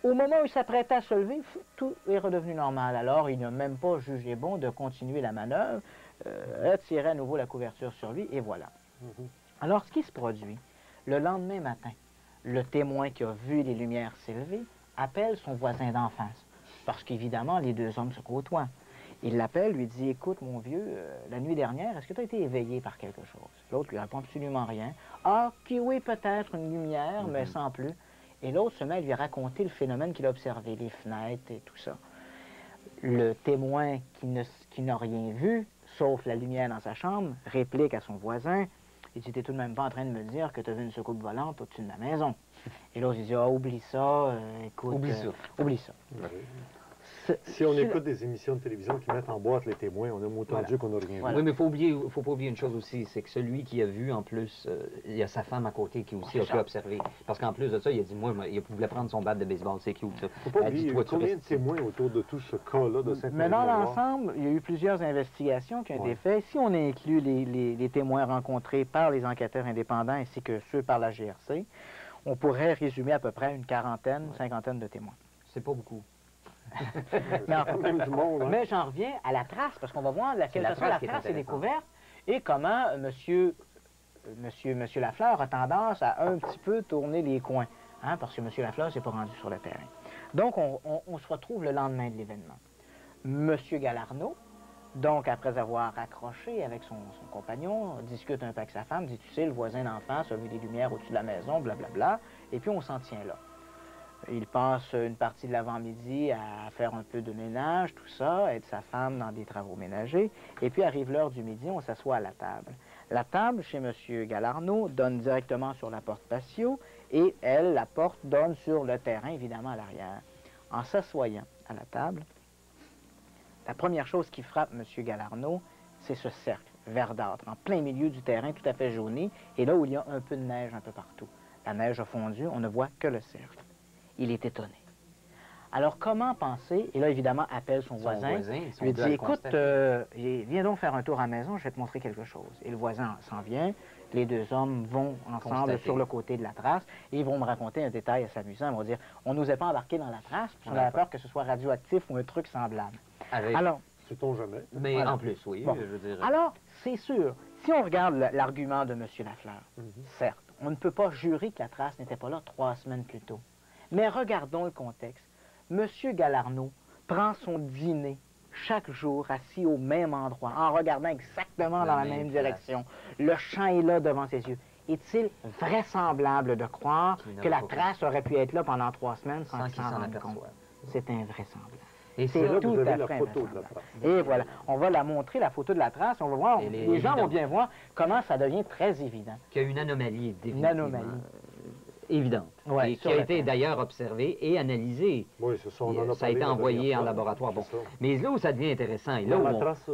au moment où il s'apprêtait à se lever, tout est redevenu normal. Alors, il n'a même pas jugé bon de continuer la manœuvre, retirer à nouveau la couverture sur lui, et voilà. Alors, ce qui se produit, le lendemain matin, le témoin qui a vu les lumières s'élever appelle son voisin d'en face, parce qu'évidemment, les deux hommes se côtoient. Il l'appelle, lui dit, écoute, mon vieux, la nuit dernière, est-ce que tu as été éveillé par quelque chose? L'autre lui répond absolument rien. Ah, oui, peut-être une lumière, mais sans plus. Et l'autre se met à lui raconter le phénomène qu'il a observé, les fenêtres et tout ça. Le témoin qui n'a rien vu, sauf la lumière dans sa chambre, réplique à son voisin, il dit, t'es tout de même pas en train de me dire que tu as vu une soucoupe volante au-dessus de ma maison. Et l'autre, il dit, ah, oublie ça, écoute... Oublie ça. Si on écoute des émissions de télévision qui mettent en boîte les témoins, on a entendu qu'on n'a rien vu. Oui, mais il ne faut pas oublier une chose aussi, c'est que celui qui a vu, en plus, il y a sa femme à côté qui aussi a pu observer. Parce qu'en plus de ça, il a dit, moi, il voulait prendre son bat de baseball, c'est cute, ça. Il ne faut pas oublier, il y a combien de témoins autour de tout ce cas-là de Sainte-Marie-de-Mont-Noir? Mais dans l'ensemble, il y a eu plusieurs investigations qui ont été faites. Si on inclut les témoins rencontrés par les enquêteurs indépendants ainsi que ceux par la GRC, on pourrait résumer à peu près une quarantaine, cinquantaine de témoins. C'est pas beaucoup. Mais j'en reviens à la trace, parce qu'on va voir de quelle façon la trace est découverte et comment monsieur Lafleur a tendance à un petit peu tourner les coins, parce que M. Lafleur ne s'est pas rendu sur le terrain. Donc, on se retrouve le lendemain de l'événement. M. Galarno, donc, après avoir accroché avec son compagnon, discute un peu avec sa femme, dit, tu sais, le voisin d'en face a vu des lumières au-dessus de la maison, blablabla, et puis on s'en tient là. Il passe une partie de l'avant-midi à faire un peu de ménage, tout ça, aide sa femme dans des travaux ménagers. Et puis arrive l'heure du midi, on s'assoit à la table. La table, chez M. Galarno, donne directement sur la porte patio et elle, la porte, donne sur le terrain, évidemment, à l'arrière. En s'assoyant à la table, la première chose qui frappe M. Galarno, c'est ce cercle verdâtre, en plein milieu du terrain, tout à fait jauni, et là où il y a un peu de neige un peu partout. La neige a fondu, on ne voit que le cercle. Il est étonné. Alors, comment penser? Et là, évidemment, appelle son voisin lui dit, écoute, viens donc faire un tour à la maison, je vais te montrer quelque chose. Et le voisin s'en vient, les deux hommes vont ensemble sur le côté de la trace, et ils vont me raconter un détail assez amusant. Ils vont dire, on n'osait pas embarquer dans la trace, parce qu'on avait peur que ce soit radioactif ou un truc semblable. Alors, sait-on jamais? Mais voilà. En plus, oui, bon. Je veux dire... Alors, c'est sûr, si on regarde l'argument de M. Lafleur, certes, on ne peut pas jurer que la trace n'était pas là 3 semaines plus tôt. Mais regardons le contexte. M. Galarno prend son dîner chaque jour assis au même endroit, en regardant exactement dans la même direction. Le champ est là devant ses yeux. Est-il vraisemblable de croire que la trace aurait pu être là pendant 3 semaines sans qu'il s'en rende compte? C'est invraisemblable. Et c'est là tout à la photo de la trace. Et voilà, on va la montrer, la photo de la trace, on va voir, les gens vont bien voir comment ça devient très évident. Qu'il y a une anomalie, définitivement. Une anomalie. Évidente, ouais, et qui a été d'ailleurs observée et analysée. Oui, c'est ça. Ça a été envoyé en laboratoire. Bon. Mais là où ça devient intéressant... Et là où la trace,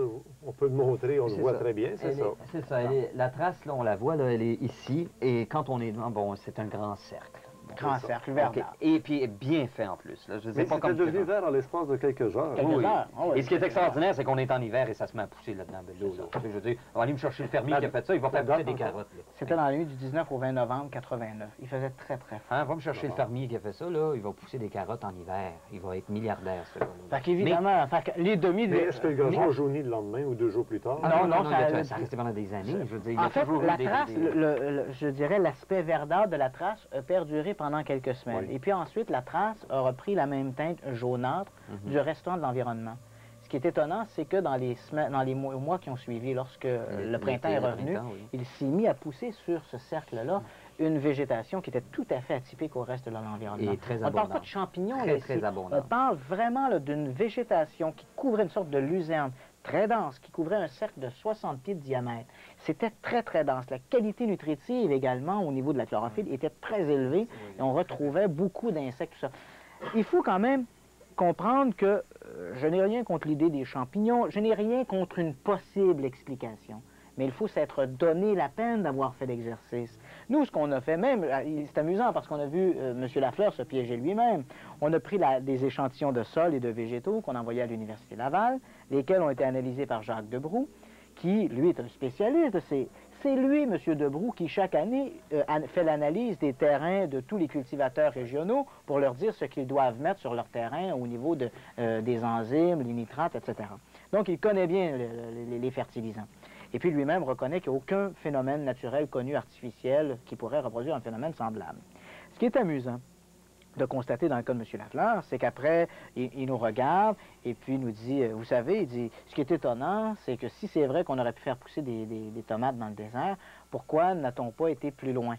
on peut le montrer, on le voit très bien, c'est ça. C'est ça. La trace, là, on la voit, là, elle est ici. Et quand on est devant, bon, c'est un grand cercle. Grand cercle vert. Okay. Et puis bien fait en plus. Là. Je sais mais pas c'était devenu vert en l'espace de quelques heures. Quelques heures. Oh, oui. Et ce qui est extraordinaire, c'est qu'on est en hiver et ça se met à pousser là-dedans de l'eau. Là. Je veux dire, on va aller me chercher le fermier qui a fait ça, il va faire pousser des carottes. C'était dans la nuit du 19 au 20 novembre 89. Il faisait très, très froid. Hein, va me chercher le fermier qui a fait ça, là, il va pousser des carottes en hiver. Il va être milliardaire, ce gars-là. Fait qu'évidemment, les demi... Mais est-ce que le gazon a jauni le lendemain ou 2 jours plus tard? Non, ça restait pendant des années. Je veux dire, en fait, la trace, je dirais, l'aspect verdâtre de la trace a perduré pendant quelques semaines. Oui. Et puis ensuite, la trace a repris la même teinte jaunâtre du restant de l'environnement. Ce qui est étonnant, c'est que dans les mois qui ont suivi, lorsque le printemps est revenu, il s'est mis à pousser sur ce cercle-là une végétation qui était tout à fait atypique au reste de l'environnement. On ne parle pas de champignons, on parle vraiment d'une végétation qui couvrait une sorte de luzerne très dense, qui couvrait un cercle de 60 pieds de diamètre. C'était très, très dense. La qualité nutritive également, au niveau de la chlorophylle, était très élevée et on retrouvait beaucoup d'insectes, tout ça. Il faut quand même comprendre que je n'ai rien contre l'idée des champignons, je n'ai rien contre une possible explication. Mais il faut s'être donné la peine d'avoir fait l'exercice. Nous, ce qu'on a fait même, c'est amusant parce qu'on a vu M. Lafleur se piéger lui-même. On a pris des échantillons de sol et de végétaux qu'on a envoyés à l'Université Laval, lesquels ont été analysés par Jacques Debroux, qui, lui, est un spécialiste. C'est lui, M. Debroux, qui, chaque année, fait l'analyse des terrains de tous les cultivateurs régionaux pour leur dire ce qu'ils doivent mettre sur leur terrain au niveau des enzymes, les nitrates, etc. Donc, il connaît bien les fertilisants. Et puis lui-même reconnaît qu'il n'y a aucun phénomène naturel connu artificiel qui pourrait reproduire un phénomène semblable. Ce qui est amusant de constater dans le cas de M. Lafleur, c'est qu'après, il nous regarde et puis il nous dit, vous savez, il dit, ce qui est étonnant, c'est que si c'est vrai qu'on aurait pu faire pousser des tomates dans le désert, pourquoi n'a-t-on pas été plus loin?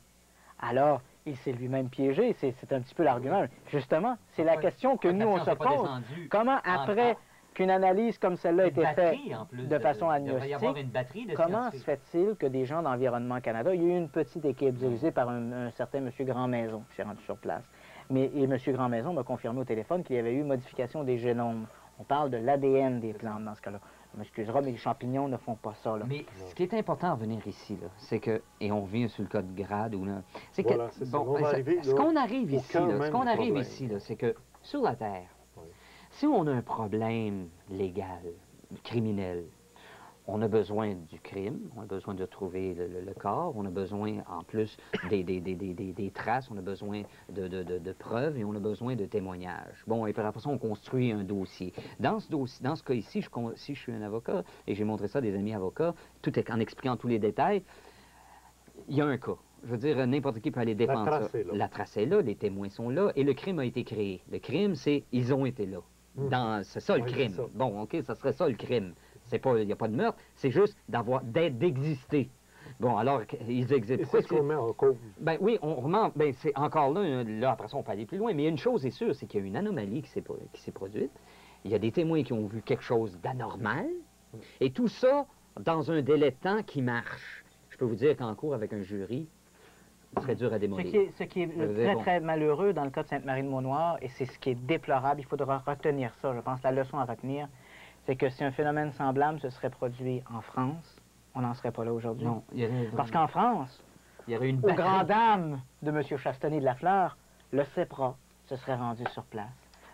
Alors, il s'est lui-même piégé, c'est un petit peu l'argument. Justement, c'est la question que nous, on se pose. Comment après qu'une analyse comme celle-là a été faite de façon agnostique, comment se fait-il que des gens d'Environnement Canada, il y a eu une petite équipe dirigée par un certain M. Grandmaison qui s'est rendu sur place. Et M. Grandmaison m'a confirmé au téléphone qu'il y avait eu modification des génomes. On parle de l'ADN des plantes dans ce cas-là. On m'excusera, mais les champignons ne font pas ça. Là. Mais ce qui est important à venir ici, c'est que, et on revient sur le cas de grade, c'est que, ce qu'on arrive ici, c'est que sur la Terre, si on a un problème légal, criminel, on a besoin du crime, on a besoin de trouver le corps, on a besoin en plus des traces, on a besoin de preuves et on a besoin de témoignages. Bon, et puis après ça, on construit un dossier. Dans ce cas ici, si je suis un avocat, et j'ai montré ça à des amis avocats, en expliquant tous les détails, il y a un cas. Je veux dire, n'importe qui peut aller défendre ça. La trace est là, les témoins sont là, et le crime a été créé. Le crime, c'est ils ont été là. C'est ça le crime. Bon, OK, ça serait ça le crime. Il n'y a pas de meurtre, c'est juste d'exister. Bon, alors, ils existent. C'est ce qu'on met en cause. Ben oui, on remonte. Ben, c'est encore là, après ça, on peut aller plus loin. Mais une chose est sûre, c'est qu'il y a une anomalie qui s'est produite. Il y a des témoins qui ont vu quelque chose d'anormal. Et tout ça dans un délai de temps qui marche. Je peux vous dire qu'en cours avec un jury, serait dur à démolir. Ce qui est très malheureux dans le cas de Sainte-Marie-de-Mont-Noir, et c'est ce qui est déplorable, il faudra retenir ça, je pense, la leçon à retenir, c'est que si un phénomène semblable se serait produit en France, on n'en serait pas là aujourd'hui. Non, parce qu'en France, il y aurait une aux grandes dames de M. Chastonnay de Lafleur, le CEPRA se serait rendu sur place.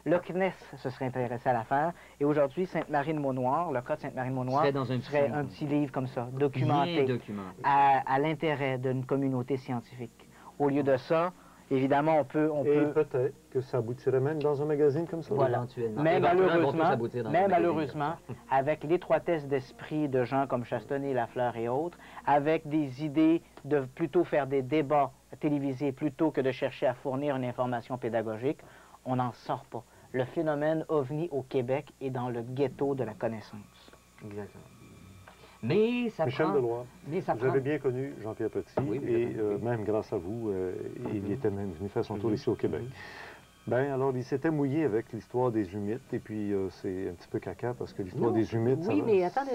Le CNES se serait intéressé à l'affaire. Et aujourd'hui, Sainte-Marie-de-Mont-Noir, le cas de Sainte-Marie-de-Mont-Noir, serait un petit livre comme ça, documenté. À l'intérêt d'une communauté scientifique. Au lieu de ça, évidemment, on peut... Et peut-être que ça aboutirait même dans un magazine comme ça. Voilà. Mais malheureusement, avec l'étroitesse d'esprit de gens comme Chastonnay, Lafleur et autres, avec des idées de plutôt faire des débats télévisés plutôt que de chercher à fournir une information pédagogique, on n'en sort pas. Le phénomène OVNI au Québec est dans le ghetto de la connaissance. Exactement. Mais ça Michel Deloire, vous avez bien connu Jean-Pierre Petit, et même grâce à vous, il était même venu faire son tour ici au Québec. Ben alors, il s'était mouillé avec l'histoire des humides, et puis c'est un petit peu caca, parce que l'histoire des humides, oui, mais attendez.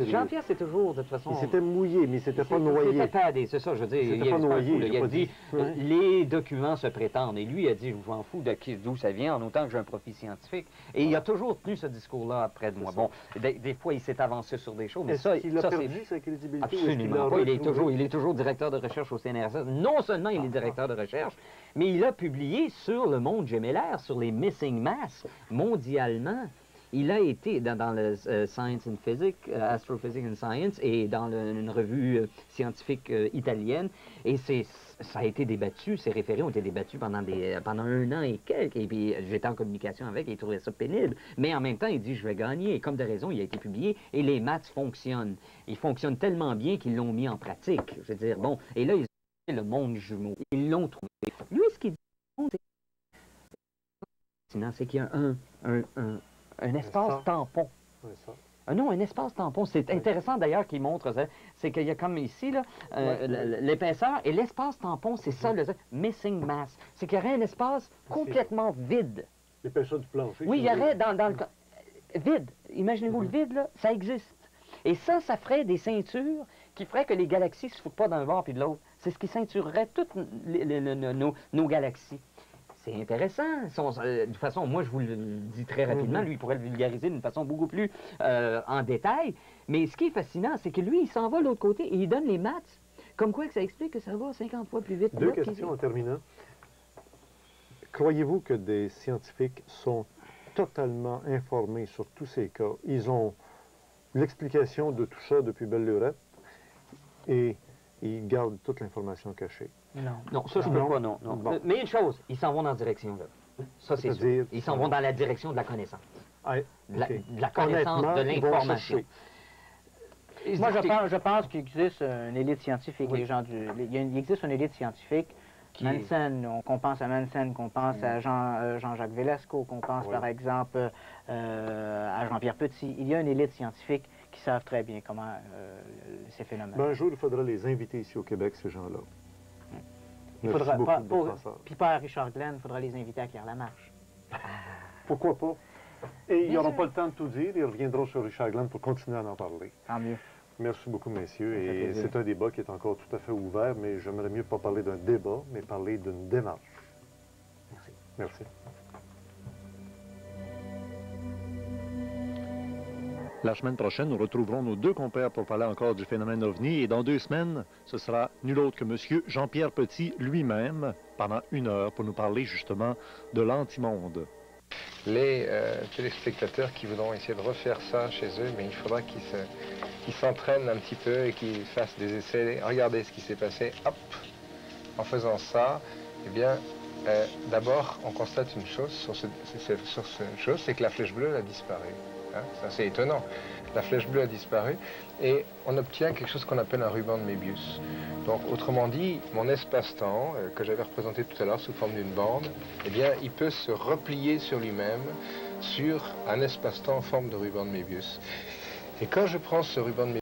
Jean-Pierre, c'est toujours, de toute façon... Il s'était mouillé, mais il s'était pas noyé. Il s'était padé, c'est ça, je veux dire. Il s'était pas noyé. Il a dit, les documents se prétendent, et lui, il a dit, je m'en fous d'où ça vient, en autant que j'ai un profil scientifique. Et il a toujours tenu ce discours-là après de moi. Bon, des fois, il s'est avancé sur des choses, mais ça, il a perdu sa crédibilité? Absolument pas. Il est toujours directeur de recherche au CNRS. Non seulement il est directeur de recherche, mais il a publié sur le monde gémellaire, sur les missing mass, mondialement. Il a été dans le Science and Physics, Astrophysics and Science, et dans une revue scientifique italienne. Et ça a été débattu, ces référés ont été débattus pendant 1 an et quelques. Et puis j'étais en communication avec, et il trouvait ça pénible. Mais en même temps, il dit, je vais gagner. Et comme de raison, il a été publié. Et les maths fonctionnent. Ils fonctionnent tellement bien qu'ils l'ont mis en pratique. Je veux dire, bon, et là, ils ont le monde jumeau. Ils l'ont trouvé. Lui, ce qu'il dit, c'est qu'il y a un espace tampon. Non, un espace tampon. C'est intéressant d'ailleurs qu'il montre ça. C'est qu'il y a comme ici, l'épaisseur, et l'espace tampon, c'est ça, le missing mass. C'est qu'il y aurait un espace complètement vide. L'épaisseur du plancher. Oui, il y aurait dans le... Vide. Imaginez-vous le vide, là, ça existe. Et ça ferait des ceintures qui feraient que les galaxies ne se foutent pas d'un bord puis de l'autre. C'est ce qui ceinturerait toutes nos galaxies. C'est intéressant. De toute façon, moi, je vous le dis très rapidement. Lui, il pourrait le vulgariser d'une façon beaucoup plus en détail. Mais ce qui est fascinant, c'est que lui, il s'en va de l'autre côté et il donne les maths. Comme quoi que ça explique que ça va 50 fois plus vite. Deux questions en terminant. Croyez-vous que des scientifiques sont totalement informés sur tous ces cas? Ils ont l'explication de tout ça depuis belle lurette et ils gardent toute l'information cachée. Non, ça je peux pas, non. Bon. Mais une chose, ils s'en vont dans la direction là. Ça c'est sûr. Ils s'en vont dans la direction de la connaissance. De la connaissance, de l'information. Moi je pense qu'il existe une élite scientifique. Il existe une élite scientifique. Manson, qu'on pense à Manson, qu'on pense à Jean-Jacques Velasco, qu'on pense par exemple à Jean-Pierre Petit. Il y a une élite scientifique qui savent très bien comment ces phénomènes. Un jour, il faudra les inviter ici au Québec, ces gens-là. Il faudra puis pas à Richard Glenn, il faudra les inviter à Claire Lamarche. Pourquoi pas? Et ils n'auront pas le temps de tout dire, ils reviendront sur Richard Glenn pour continuer à en parler. Tant mieux. Merci beaucoup, messieurs. Et c'est un débat qui est encore tout à fait ouvert, mais j'aimerais mieux pas parler d'un débat, mais parler d'une démarche. Merci. Merci. La semaine prochaine, nous retrouverons nos deux compères pour parler encore du phénomène OVNI. Et dans 2 semaines, ce sera nul autre que M. Jean-Pierre Petit lui-même, pendant 1 heure, pour nous parler justement de l'antimonde. Les téléspectateurs qui voudront essayer de refaire ça chez eux, mais il faudra qu'ils s'entraînent un petit peu et qu'ils fassent des essais. Regardez ce qui s'est passé. Hop, en faisant ça, eh bien, d'abord, on constate une chose sur cette chose, c'est que la flèche bleue a disparu. Hein, c'est assez étonnant. La flèche bleue a disparu et on obtient quelque chose qu'on appelle un ruban de Mébius. Donc, autrement dit, mon espace-temps, que j'avais représenté tout à l'heure sous forme d'une bande, eh bien, il peut se replier sur lui-même sur un espace-temps en forme de ruban de Mébius. Et quand je prends ce ruban de Mébius,